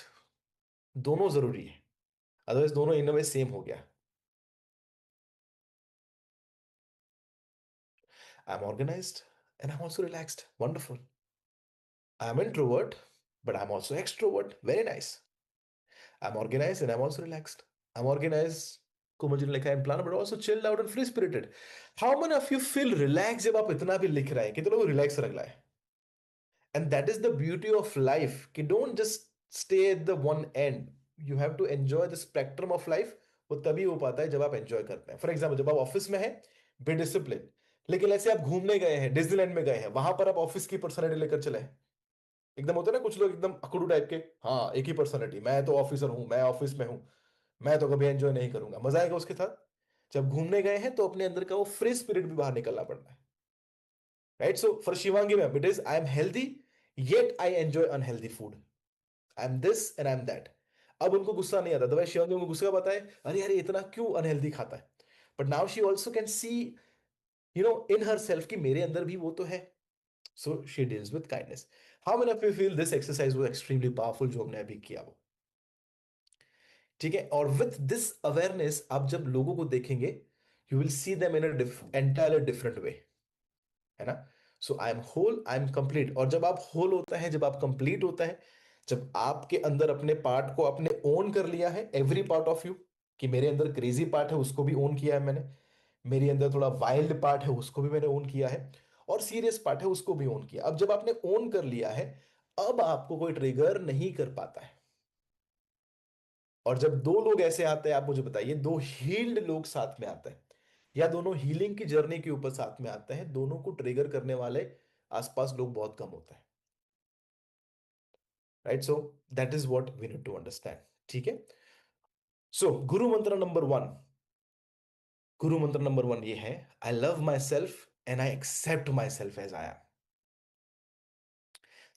दोनों जरूरी है, अदरवाइज दोनों इन वे सेम हो गया। I am organised and I am also relaxed, wonderful. I am introvert but I am also extrovert, very nice. I am organised and I am also relaxed. I am organise को मुझे लिखा है plan but also chilled out and free spirited. How many of you feel relax जब आप इतना भी लिख रहे हैं? कितने लोग रिलैक्स लग रहा है? And that is the beauty of life कि don't just stay at the one end, you have to enjoy the spectrum of life। वो तभी हो पाता है जब आप एंजॉय करते हैं। फॉर एग्जाम्पल जब आप ऑफिस में हैं, बी डिसिप्लिन, लेकिन ऐसे आप घूमने गए हैं, डिज्नीलैंड में गए हैं, वहां पर आप ऑफिस की पर्सनैलिटी लेकर चले हैं। एकदम होता है ना कुछ लोग एकदम अकड़ू टाइप के, हाँ एक ही पर्सनैलिटी, मैं तो ऑफिसर हूं, मैं ऑफिस में हूं, मैं तो कभी एंजॉय नहीं करूंगा। मजा आएगा उसके साथ। जब घूमने गए हैं तो अपने अंदर का वो फ्री स्पिरिट भी बाहर निकलना पड़ता है। Right, so for Shivangi ma'am it is I am healthy yet I enjoy unhealthy food. I am this and I M that. अब उनको गुस्सा नहीं आता, दवाई शिवांगी उनको गुस्सा बताए, अरे अरे इतना क्यों अनहेल्दी खाता है, but now she also can see in her self कि मेरे अंदर भी वो तो है। So she deals with kindness. How many of you feel this exercise was extremely powerful जो हमने अभी किया वो? ठीक है, और विथ दिस अवेयरनेस आप जब लोगों को देखेंगे you will see them in entirely different way, है ना? So I am whole, I am complete. और जब आप होल होता है, जब आप कंप्लीट होता है, जब आपके अंदर अपने पार्ट को आपने ओन कर लिया है, एवरी पार्ट ऑफ यू, कि मेरे अंदर क्रेजी पार्ट है उसको भी ओन किया है मैंने, मेरे अंदर थोड़ा वाइल्ड पार्ट है उसको भी मैंने ओन किया है, और सीरियस पार्ट है उसको भी ओन किया। अब जब आपने ओन कर लिया है, अब आपको कोई ट्रिगर नहीं कर पाता है। और जब दो लोग ऐसे आते हैं, आप मुझे बताइए, दो हील्ड लोग साथ में आते हैं या दोनों हीलिंग की जर्नी के ऊपर साथ में आते हैं, दोनों को ट्रिगर करने वाले आसपास लोग बहुत कम होते हैं। Right, so that is what we need to understand. ठीक है, so guru mantra number one ये है, I love my self and I accept my self as I am.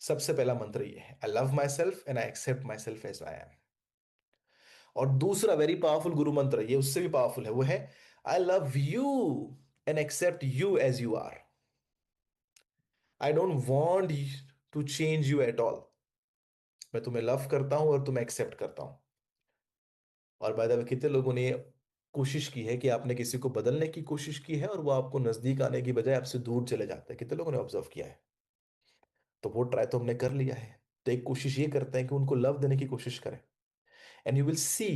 सबसे पहला मंत्र ये है, I love my self and I accept my self as I am. और दूसरा वेरी पावरफुल गुरु मंत्र, ये उससे भी पावरफुल है, वो है I love you and accept you as you are. I don't want to change you at all. मैं तुम्हें लव करता हूं और तुम्हें एक्सेप्ट करता हूं। और बाय द वे कितने लोगों ने कोशिश की है कि आपने किसी को बदलने की कोशिश की है और वो आपको नजदीक आने की बजाय आपसे दूर चले जाते हैं? कितने लोगों ने ऑब्जर्व किया है? तो वो ट्राई तो हमने कर लिया है, तो एक कोशिश ये करते हैं कि उनको लव देने की कोशिश करें। एंड यू विल सी,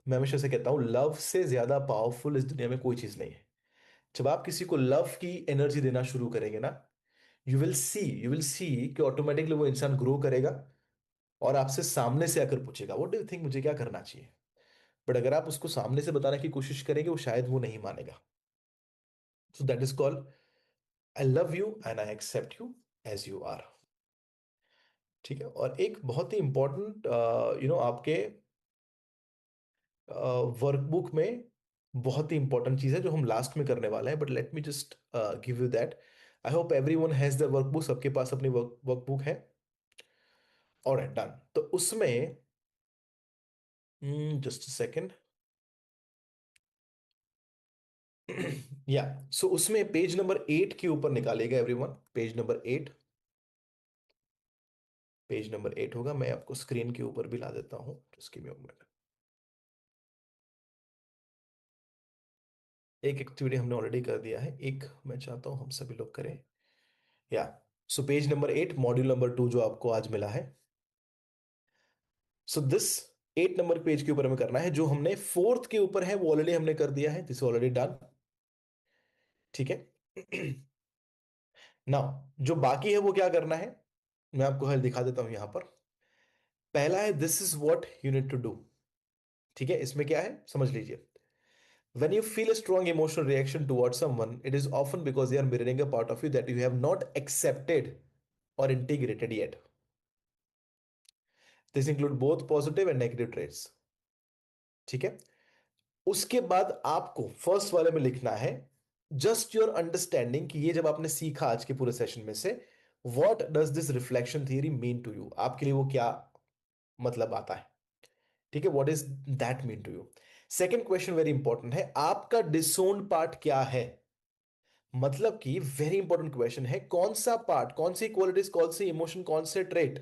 मैं हमेशा से कहता हूं लव से ज्यादा पावरफुल इस दुनिया में कोई चीज नहीं है। जब आप किसी को लव की एनर्जी देना शुरू करेंगे ना, यू विल सी कि ऑटोमेटिकली वो इंसान ग्रो करेगा और आपसे सामने से आकर पूछेगा व्हाट डू यू थिंक, मुझे क्या करना चाहिए। बट अगर आप उसको सामने से बताने की कोशिश करेंगे, वो शायद वो नहीं मानेगा। So that is called I love you and I accept you as you are. ठीक है, और एक बहुत ही इंपॉर्टेंट आपके वर्कबुक में बहुत ही इंपॉर्टेंट चीज है जो हम लास्ट में करने वाले हैं, but let me just give you that. I hope every one has the workbook, सबके पास अपनी वर्कबुक है। Alright, done. तो उसमें जस्ट सेकंड। या सो उसमें पेज नंबर 8 के ऊपर निकालेगा everyone, page number 8। Page number 8 होगा, मैं आपको स्क्रीन के ऊपर भी ला देता हूं, इसकी भी मिनट। एक एक्टिविटी हमने ऑलरेडी कर दिया है, एक मैं चाहता हूं हम सभी लोग करें। या so page number 8 module number 2 जो आपको आज मिला है। सो दिस 8 नंबर पेज के ऊपर हमें करना है, जो हमने फोर्थ के ऊपर है वो ऑलरेडी हमने कर दिया है, दिस ऑलरेडी डन। ठीक है। नाउ जो बाकी है वो क्या करना है, मैं आपको हल दिखा देता हूं यहां पर। पहला है this is what you need to do. ठीक है, इसमें क्या है समझ लीजिए। When you feel a strong emotional reaction towards someone, it is often because they are mirroring a part of you that you have not accepted or integrated yet. This include both positive and negative traits. ठीक है। उसके बाद आपको first वाले में लिखना है just your understanding, कि ये जब आपने सीखा आज के पूरे सेशन में से, what does this reflection theory mean to you, आपके लिए वो क्या मतलब आता है। ठीक है, what is that mean to you. Second question very important है, आपका डिसोन पार्ट क्या है। मतलब कि वेरी इंपॉर्टेंट क्वेश्चन है, कौन सा पार्ट, कौन सी क्वालिटीज, कौन सी इमोशन, कौन से ट्रेट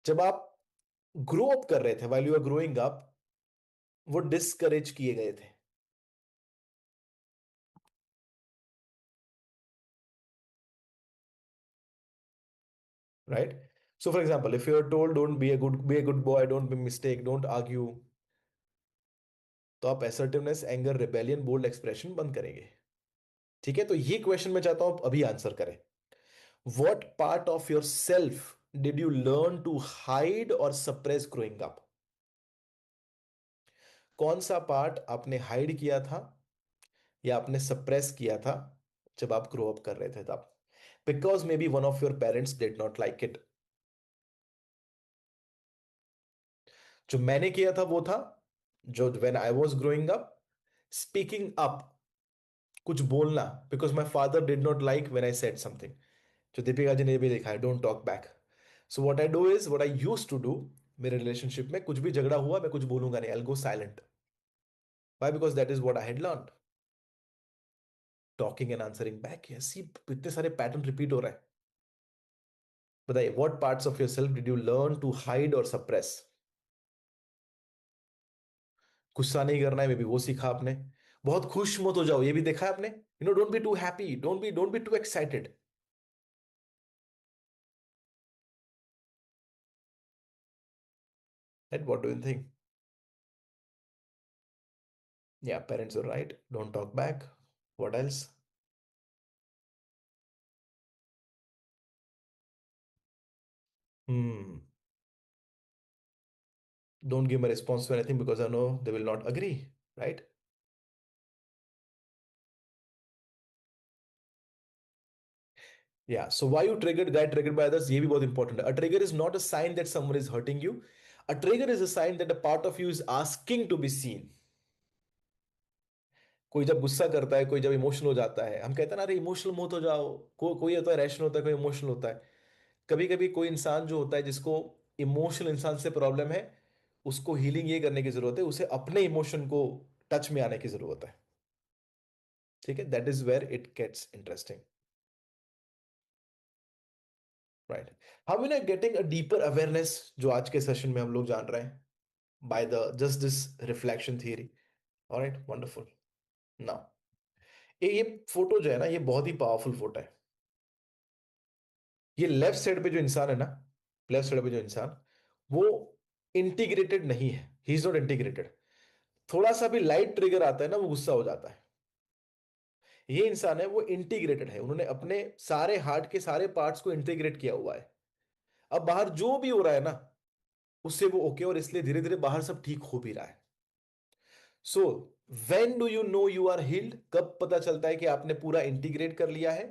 जब आप ग्रो अप कर रहे थे, while you are growing up, वो डिस्करेज किए गए थे। Right. So for example if you are told don't be a good boy, don't be mistake, don't argue, तो आप assertiveness, anger, rebellion, bold expression बंद करेंगे। ठीक है, तो ये क्वेश्चन मैं चाहता हूं आप अभी आंसर करें। What part of your self did you learn to hide और सप्रेस ग्रोइंग अप। कौन सा पार्ट आपने हाइड किया था या आपने सप्रेस किया था जब आप ग्रो अप कर रहे थे तब, because maybe one of your parents did not like it. जो मैंने किया था वो था, जो when I was growing up, speaking up, कुछ बोलना, because my father did not like when I said something. जो दीपिका जी ने भी लिखा है, don't talk back. So what I do is, what I use to do, मेरे रिलेशनशिप में कुछ भी झगड़ा हुआ मैं कुछ बोलूंगा नहीं, I go silent. Why, because that is what I had learn. Talking and answering back, ऐसी इतने सारे पैटर्न रिपीट हो रहे हैं। बताइए, what parts of your self did you learn to hide और सप्रेस। गुस्सा नहीं करना है, मे बी वो सीखा आपने। बहुत खुश मत हो जाओ, ये भी देखा है आपने, don't be too happy, don't be too excited. Right, what do you think. या parents are right, don't talk back. What else. Hmm. Don't give my response to anything because I know they will not agree, right? Yeah. So why you triggered, got triggered by others? ये भी बहुत important है. A trigger is not a sign that someone is hurting you. A trigger is a sign that a part of you is asking to be seen. कोई जब गुस्सा करता है, कोई जब इमोशनल हो जाता है, हम कहते हैं ना अरे इमोशनल मत हो जाओ। कोई होता है रैशनल होता है, कोई इमोशनल होता है। कभी कभी कोई इंसान जो होता है जिसको इमोशनल इंसान से प्रॉब्लम है, उसको हीलिंग ये करने की जरूरत है, उसे अपने इमोशन को टच में आने की जरूरत है। ठीक है, that is where it gets interesting. Right. How in getting a deeper awareness, जो आज के सेशन में हम लोग जान रहे हैं, by the just this reflection theory. Alright, wonderful. Now ये फोटो जो है ना, ये बहुत ही पावरफुल फोटो है। ये लेफ्ट साइड पे जो इंसान है ना, लेफ्ट साइड पे जो इंसान, वो इंटीग्रेटेड नहीं है, ही इज नॉट इंटीग्रेटेड। थोड़ा सा भी लाइट ट्रिगर आता है ना, वो गुस्सा हो जाता है। ये इंसान है वो इंटीग्रेटेड है, उन्होंने अपने सारे हार्ट के सारे पार्ट्स को इंटीग्रेट किया हुआ है। अब बाहर जो भी हो रहा है ना, उससे वो ओके, और इसलिए धीरे धीरे बाहर सब ठीक हो भी रहा है। So when do you know you are healed, कब पता चलता है कि आपने पूरा इंटीग्रेट कर लिया है।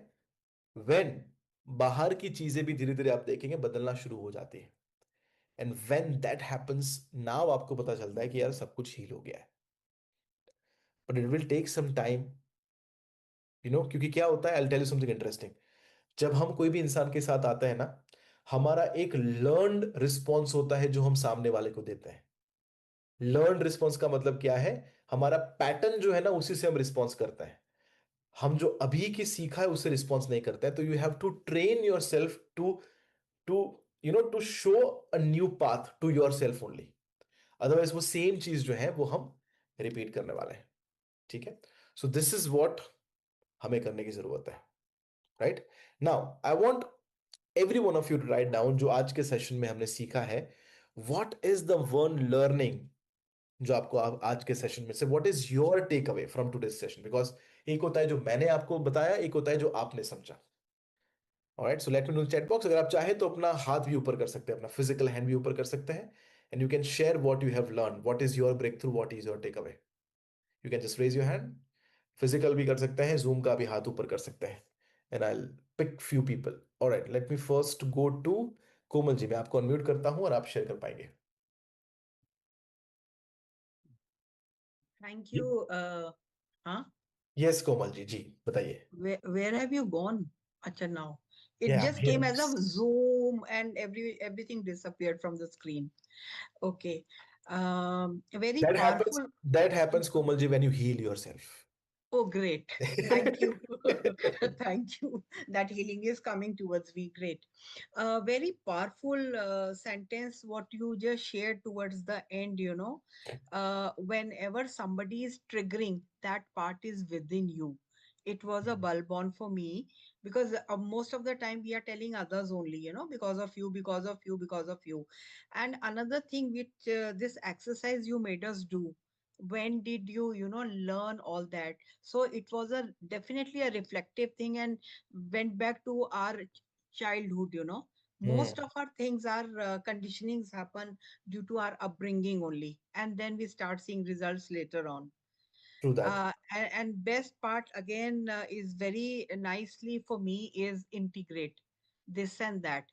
व्हेन बाहर की चीजें भी धीरे धीरे आप देखेंगे बदलना शुरू हो जाती है। And when that happens, now आपको पता चलता है कि यार सब कुछ हील हो गया है। But it will take some time, क्योंकि क्या होता है, I tell you something interesting. जब हम कोई भी इंसान के साथ आते हैं ना, हमारा एक लर्न्ड रिस्पॉन्स होता है जो हम सामने वाले को देते हैं। लर्न रिस्पॉन्स का मतलब क्या है? हमारा पैटर्न जो है ना, उसी से हम रिस्पॉन्स करते हैं। हम जो अभी की सीखा है उससे रिस्पॉन्स नहीं करते हैं। तो you have to train yourself to to to show a new path to yourself only. Otherwise वो सेम चीज जो है वो हम रिपीट करने वाले हैं। ठीक है? सो दिस इज वॉट हमें करने की जरूरत है। Right now I want every one of you to write down जो आज के सेशन में हमने सीखा है। What is the one learning जो आपको आज के सेशन में से, what is your take away from today session? Because एक होता है जो मैंने आपको बताया, एक होता है जो आपने समझा। Alright, so let me know chat box. अगर आप चाहे तो अपना हाथ भी ऊपर कर सकते हैं, अपना फिजिकल हैंड भी ऊपर कर सकते हैं, and you can share what you have learn, what is your breakthrough, what is your take away. You can just raise your hand. Physical भी कर सकते हैं, जूम का भी हाथ ऊपर कर सकते हैं, and I pick few people. Alright, let me first go to Komal ji. मैं आपको अनम्यूट करता हूं और आप शेयर कर पाएंगे। Thank you. Huh? Yes Komal ji, जी बताइए। Where have you gone? Acha, now it या just came as a zoom and everything disappeared from the screen. Okay. Very That happens. powerful. That happens, Komalji, when you heal yourself. Oh, great. Thank you. Thank you. That healing is coming towards me. Great. Very powerful sentence, what you just shared towards the end, whenever somebody is triggering, that part is within you. It was a bulb on for me because most of the time we are telling others only, because of you, because of you, because of you. And another thing which this exercise you made us do, when did you learn all that? So it was a definitely a reflective thing and went back to our childhood. Most Hmm, of our things, our conditionings happen due to our upbringing only, and then we start seeing results later on. true that. And best part again is very nicely for me is integrate this and that.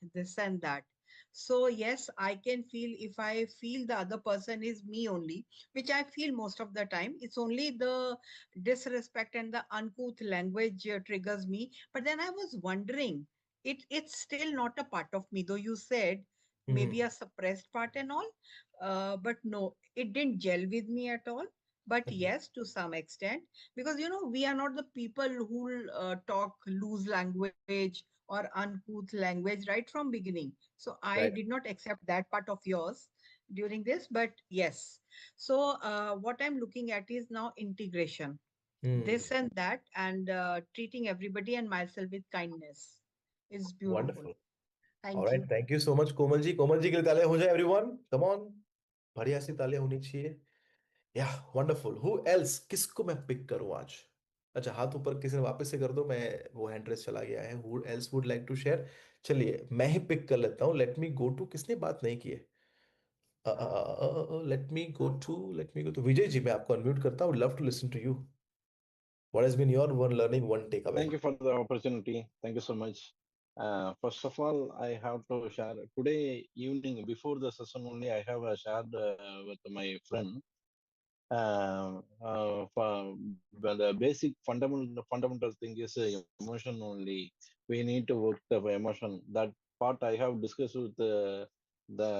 So yes, I can feel, if I feel the other person is me only, which I feel most of the time, it's only the disrespect and the uncouth language triggers me. But then I was wondering, it's still not a part of me, though you said maybe Hmm, a suppressed part and all. But no, it didn't gel with me at all. But hmm, yes, to some extent, because we are not the people who talk loose language or uncouth language right from beginning. So I right. did not accept that part of yours during this. But yes, so what I'm looking at is now integration, Hmm, this and that, and treating everybody and myself with kindness is beautiful. wonderful. All Thank right, you. thank you so much, Komal ji. Komal ji के लिए तालियां हो जाए, everyone come on. बढ़िया सी तालियां होनी चाहिए। या वंडरफुल। हु एल्स, किसको मैं पिक करूं आज? अच्छा, हाथ ऊपर किसी ने वापस से कर दो, मैं वो हैंड रेस चला गया है। Who else would like to share? चलिए मैं ही पिक कर लेता हूँ। लेट मी गो टू, किसने बात नहीं की है? Let me go to Vijay ji. मैं आपको अनम्यूट करता हूँ, love to listen to you. What has been your one learning, one take away? Thank you for the opportunity. Thank you so much. First of all, I have to share today evening before the session only. I have shared with my friend. But the basic fundamental thing is emotion only. We need to work the emotion. That part I have discussed with the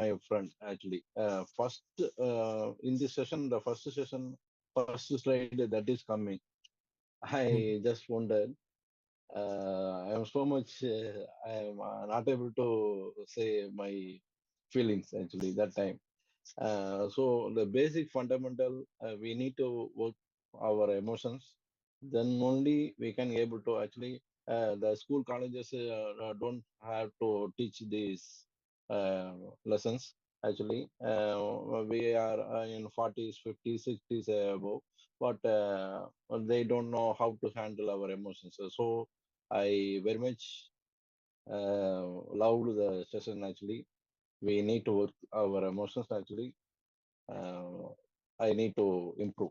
my friend actually. First in this session, the first session, first slide that is coming. I just wondered. I am so much. I am not able to say my feelings actually that time. So the basic fundamental, we need to work our emotions. Then only we can able to actually. The school colleges don't have to teach these lessons. Actually, we are in 40s, 50s, 60s above, but they don't know how to handle our emotions. So I very much loved the session actually. We need to work our emotions actually. uh, I need to improve.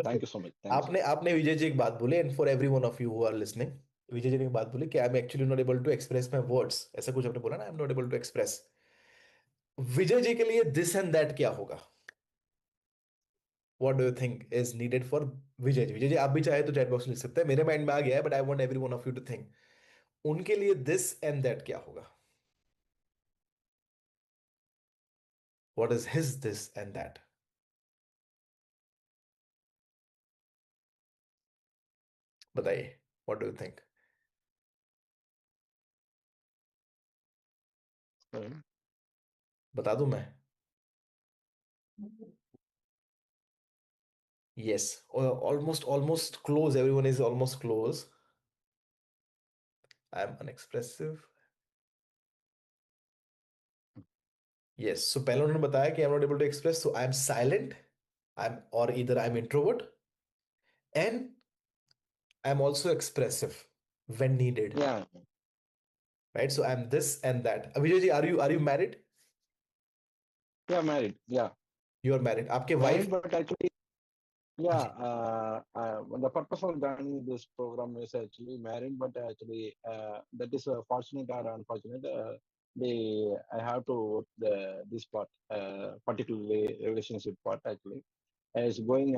Thank you so much. Thanks. आपने आपने विजय जी एक बात बोली, and for every one of you who are listening, Vijay ji ने एक बात बोली कि I am actually not able to express my words, ऐसा कुछ आपने बोला ना, I am not able to express. Vijay ji के लिए दिस एंड दैट क्या होगा? What do you think is needed for Vijay ji? Vijay ji आप भी चाहे तो चैट बॉक्स में लिख सकते हैं, मेरे माइंड में आ गया है, but I want every one of you to think. उनके लिए दिस एंड दैट क्या होगा? What is his this and that? बताइए, what do you think? बता दूं मैं? Yes, almost close. Everyone is almost close. I am unexpressive. Yes. So पहले उन्होंने बताया कि I'm not able to express, so I'm silent. Or either I'm introvert, and I'm also expressive when needed. Yeah, Right. So I'm this and that. Vijay ji, are you married? yeah, married. Yeah, You are married. आपके married, wife? but actually, yeah, ji. the purpose of running this program is actually married, but actually, that is fortunate or unfortunate. I have to work this part, particularly relationship part. Actually, it's going.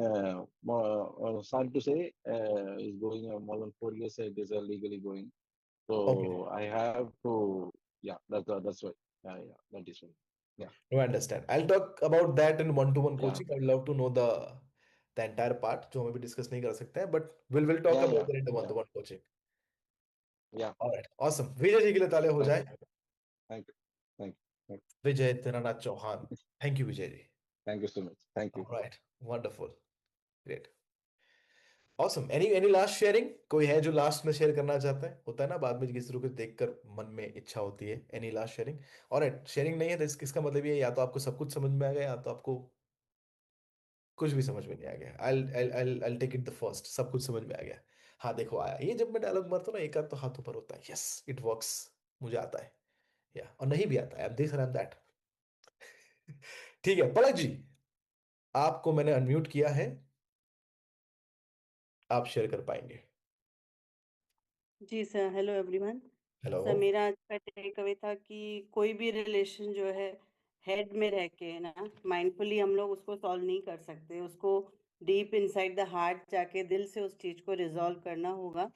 Sorry to say, it's going more than 4 years. It is legally going. Okay. So I have to. Yeah, that's why. Yeah, that is why. Yeah, No, I understand. I'll talk about that in one-to-one yeah, coaching. I'd love to know the entire part जो हम अभी discuss नहीं कर सकते हैं, but we'll talk yeah, about yeah, that in the yeah, one-to-one coaching. yeah. All right. Awesome. विजय जी के लिए तालियां हो Thank जाए. you, thank you, thank you, thank you. Vijay तेनानाथ Chauhan. Thank you, Vijay ji. Thank you so much. Thank you. All right. Wonderful. Great. Awesome. Any last sharing? कोई है जो last में share करना चाहता है? होता है ना, बाद में किसी को देखकर मन में इच्छा होती है. Any last sharing? Alright, sharing नहीं है तो इसका मतलब ये है, या तो आपको सब कुछ समझ में आ गया, या तो आपको कुछ भी समझ में नहीं आ गया. I'll take it the first. सब कुछ समझ में आ गया. हाँ देखो आया. ये जब मैं डायलॉग मारता हूँ ना, एक आध तो हाथ ऊपर होता है. Yes, it works. मुझे आता है. या और नहीं भी आता है. I'm this and I'm that. ठीक है पलक जी, आपको मैंने अनम्यूट किया है. आप शेयर कर पाएंगे. जी sir, hello everyone. Hello. Sir मेरा आज का टेक अवे था कि कोई भी रिलेशन जो है हेड में रह के ना माइंडफुली हम लोग उसको सॉल्व नहीं कर सकते, उसको डीप इनसाइड द हार्ट जाके दिल से उस चीज को रिजॉल्व करना होगा।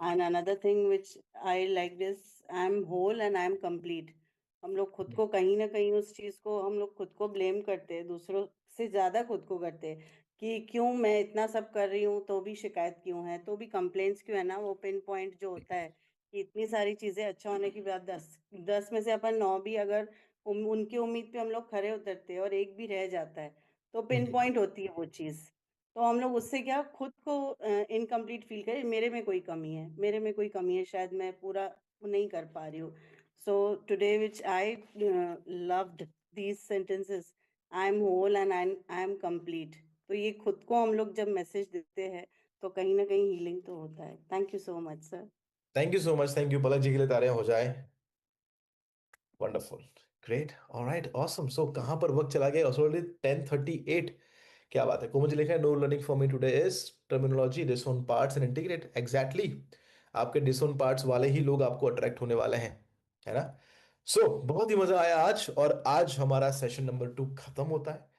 And another thing which I like this, I am whole and I am complete. हम लोग खुद को कहीं ना कहीं उस चीज को हम लोग खुद को ब्लेम करते हैं, दूसरों से ज्यादा खुद को करते हैं कि क्यों मैं इतना सब कर रही हूँ तो भी शिकायत क्यों है, तो भी कंप्लेंट्स क्यों है ना। वो पिन पॉइंट जो होता है कि इतनी सारी चीजें अच्छा होने के बाद 10 में से अपन 9 भी अगर उनकी उम्मीद पे हम लोग खरे उतरते हैं और एक भी रह जाता है तो पिन पॉइंट होती है वो चीज। तो हम लोग उससे क्या खुद को इनकम्प्लीट फील करें, मेरे में कोई कमी है, मेरे में कोई कमी है, शायद मैं पूरा नहीं कर पा रही हूँ। So today which I loved these sentences, I am whole and I am complete. तो ये खुद को हम लोग जब मैसेज देते हैं तो कहीं ना कहीं हीलिंग तो होता है। Thank you so much sir. Thank you so much. Thank you Palak ji के लिए तालियां हो जाए. Wonderful. Great. Alright. Awesome. So कहाँ पर वक्त चला गया? ऑलरेडी 10:38. क्या बात है. को मुझे लिखा है know learning for me today is terminology डिसोन parts and integrate. Exactly. आपके डिसोन पार्ट्स वाले ही लोग आपको अट्रैक्ट होने वाले हैं, है ना. सो बहुत ही मजा आया आज, और आज हमारा सेशन नंबर 2 खत्म होता है.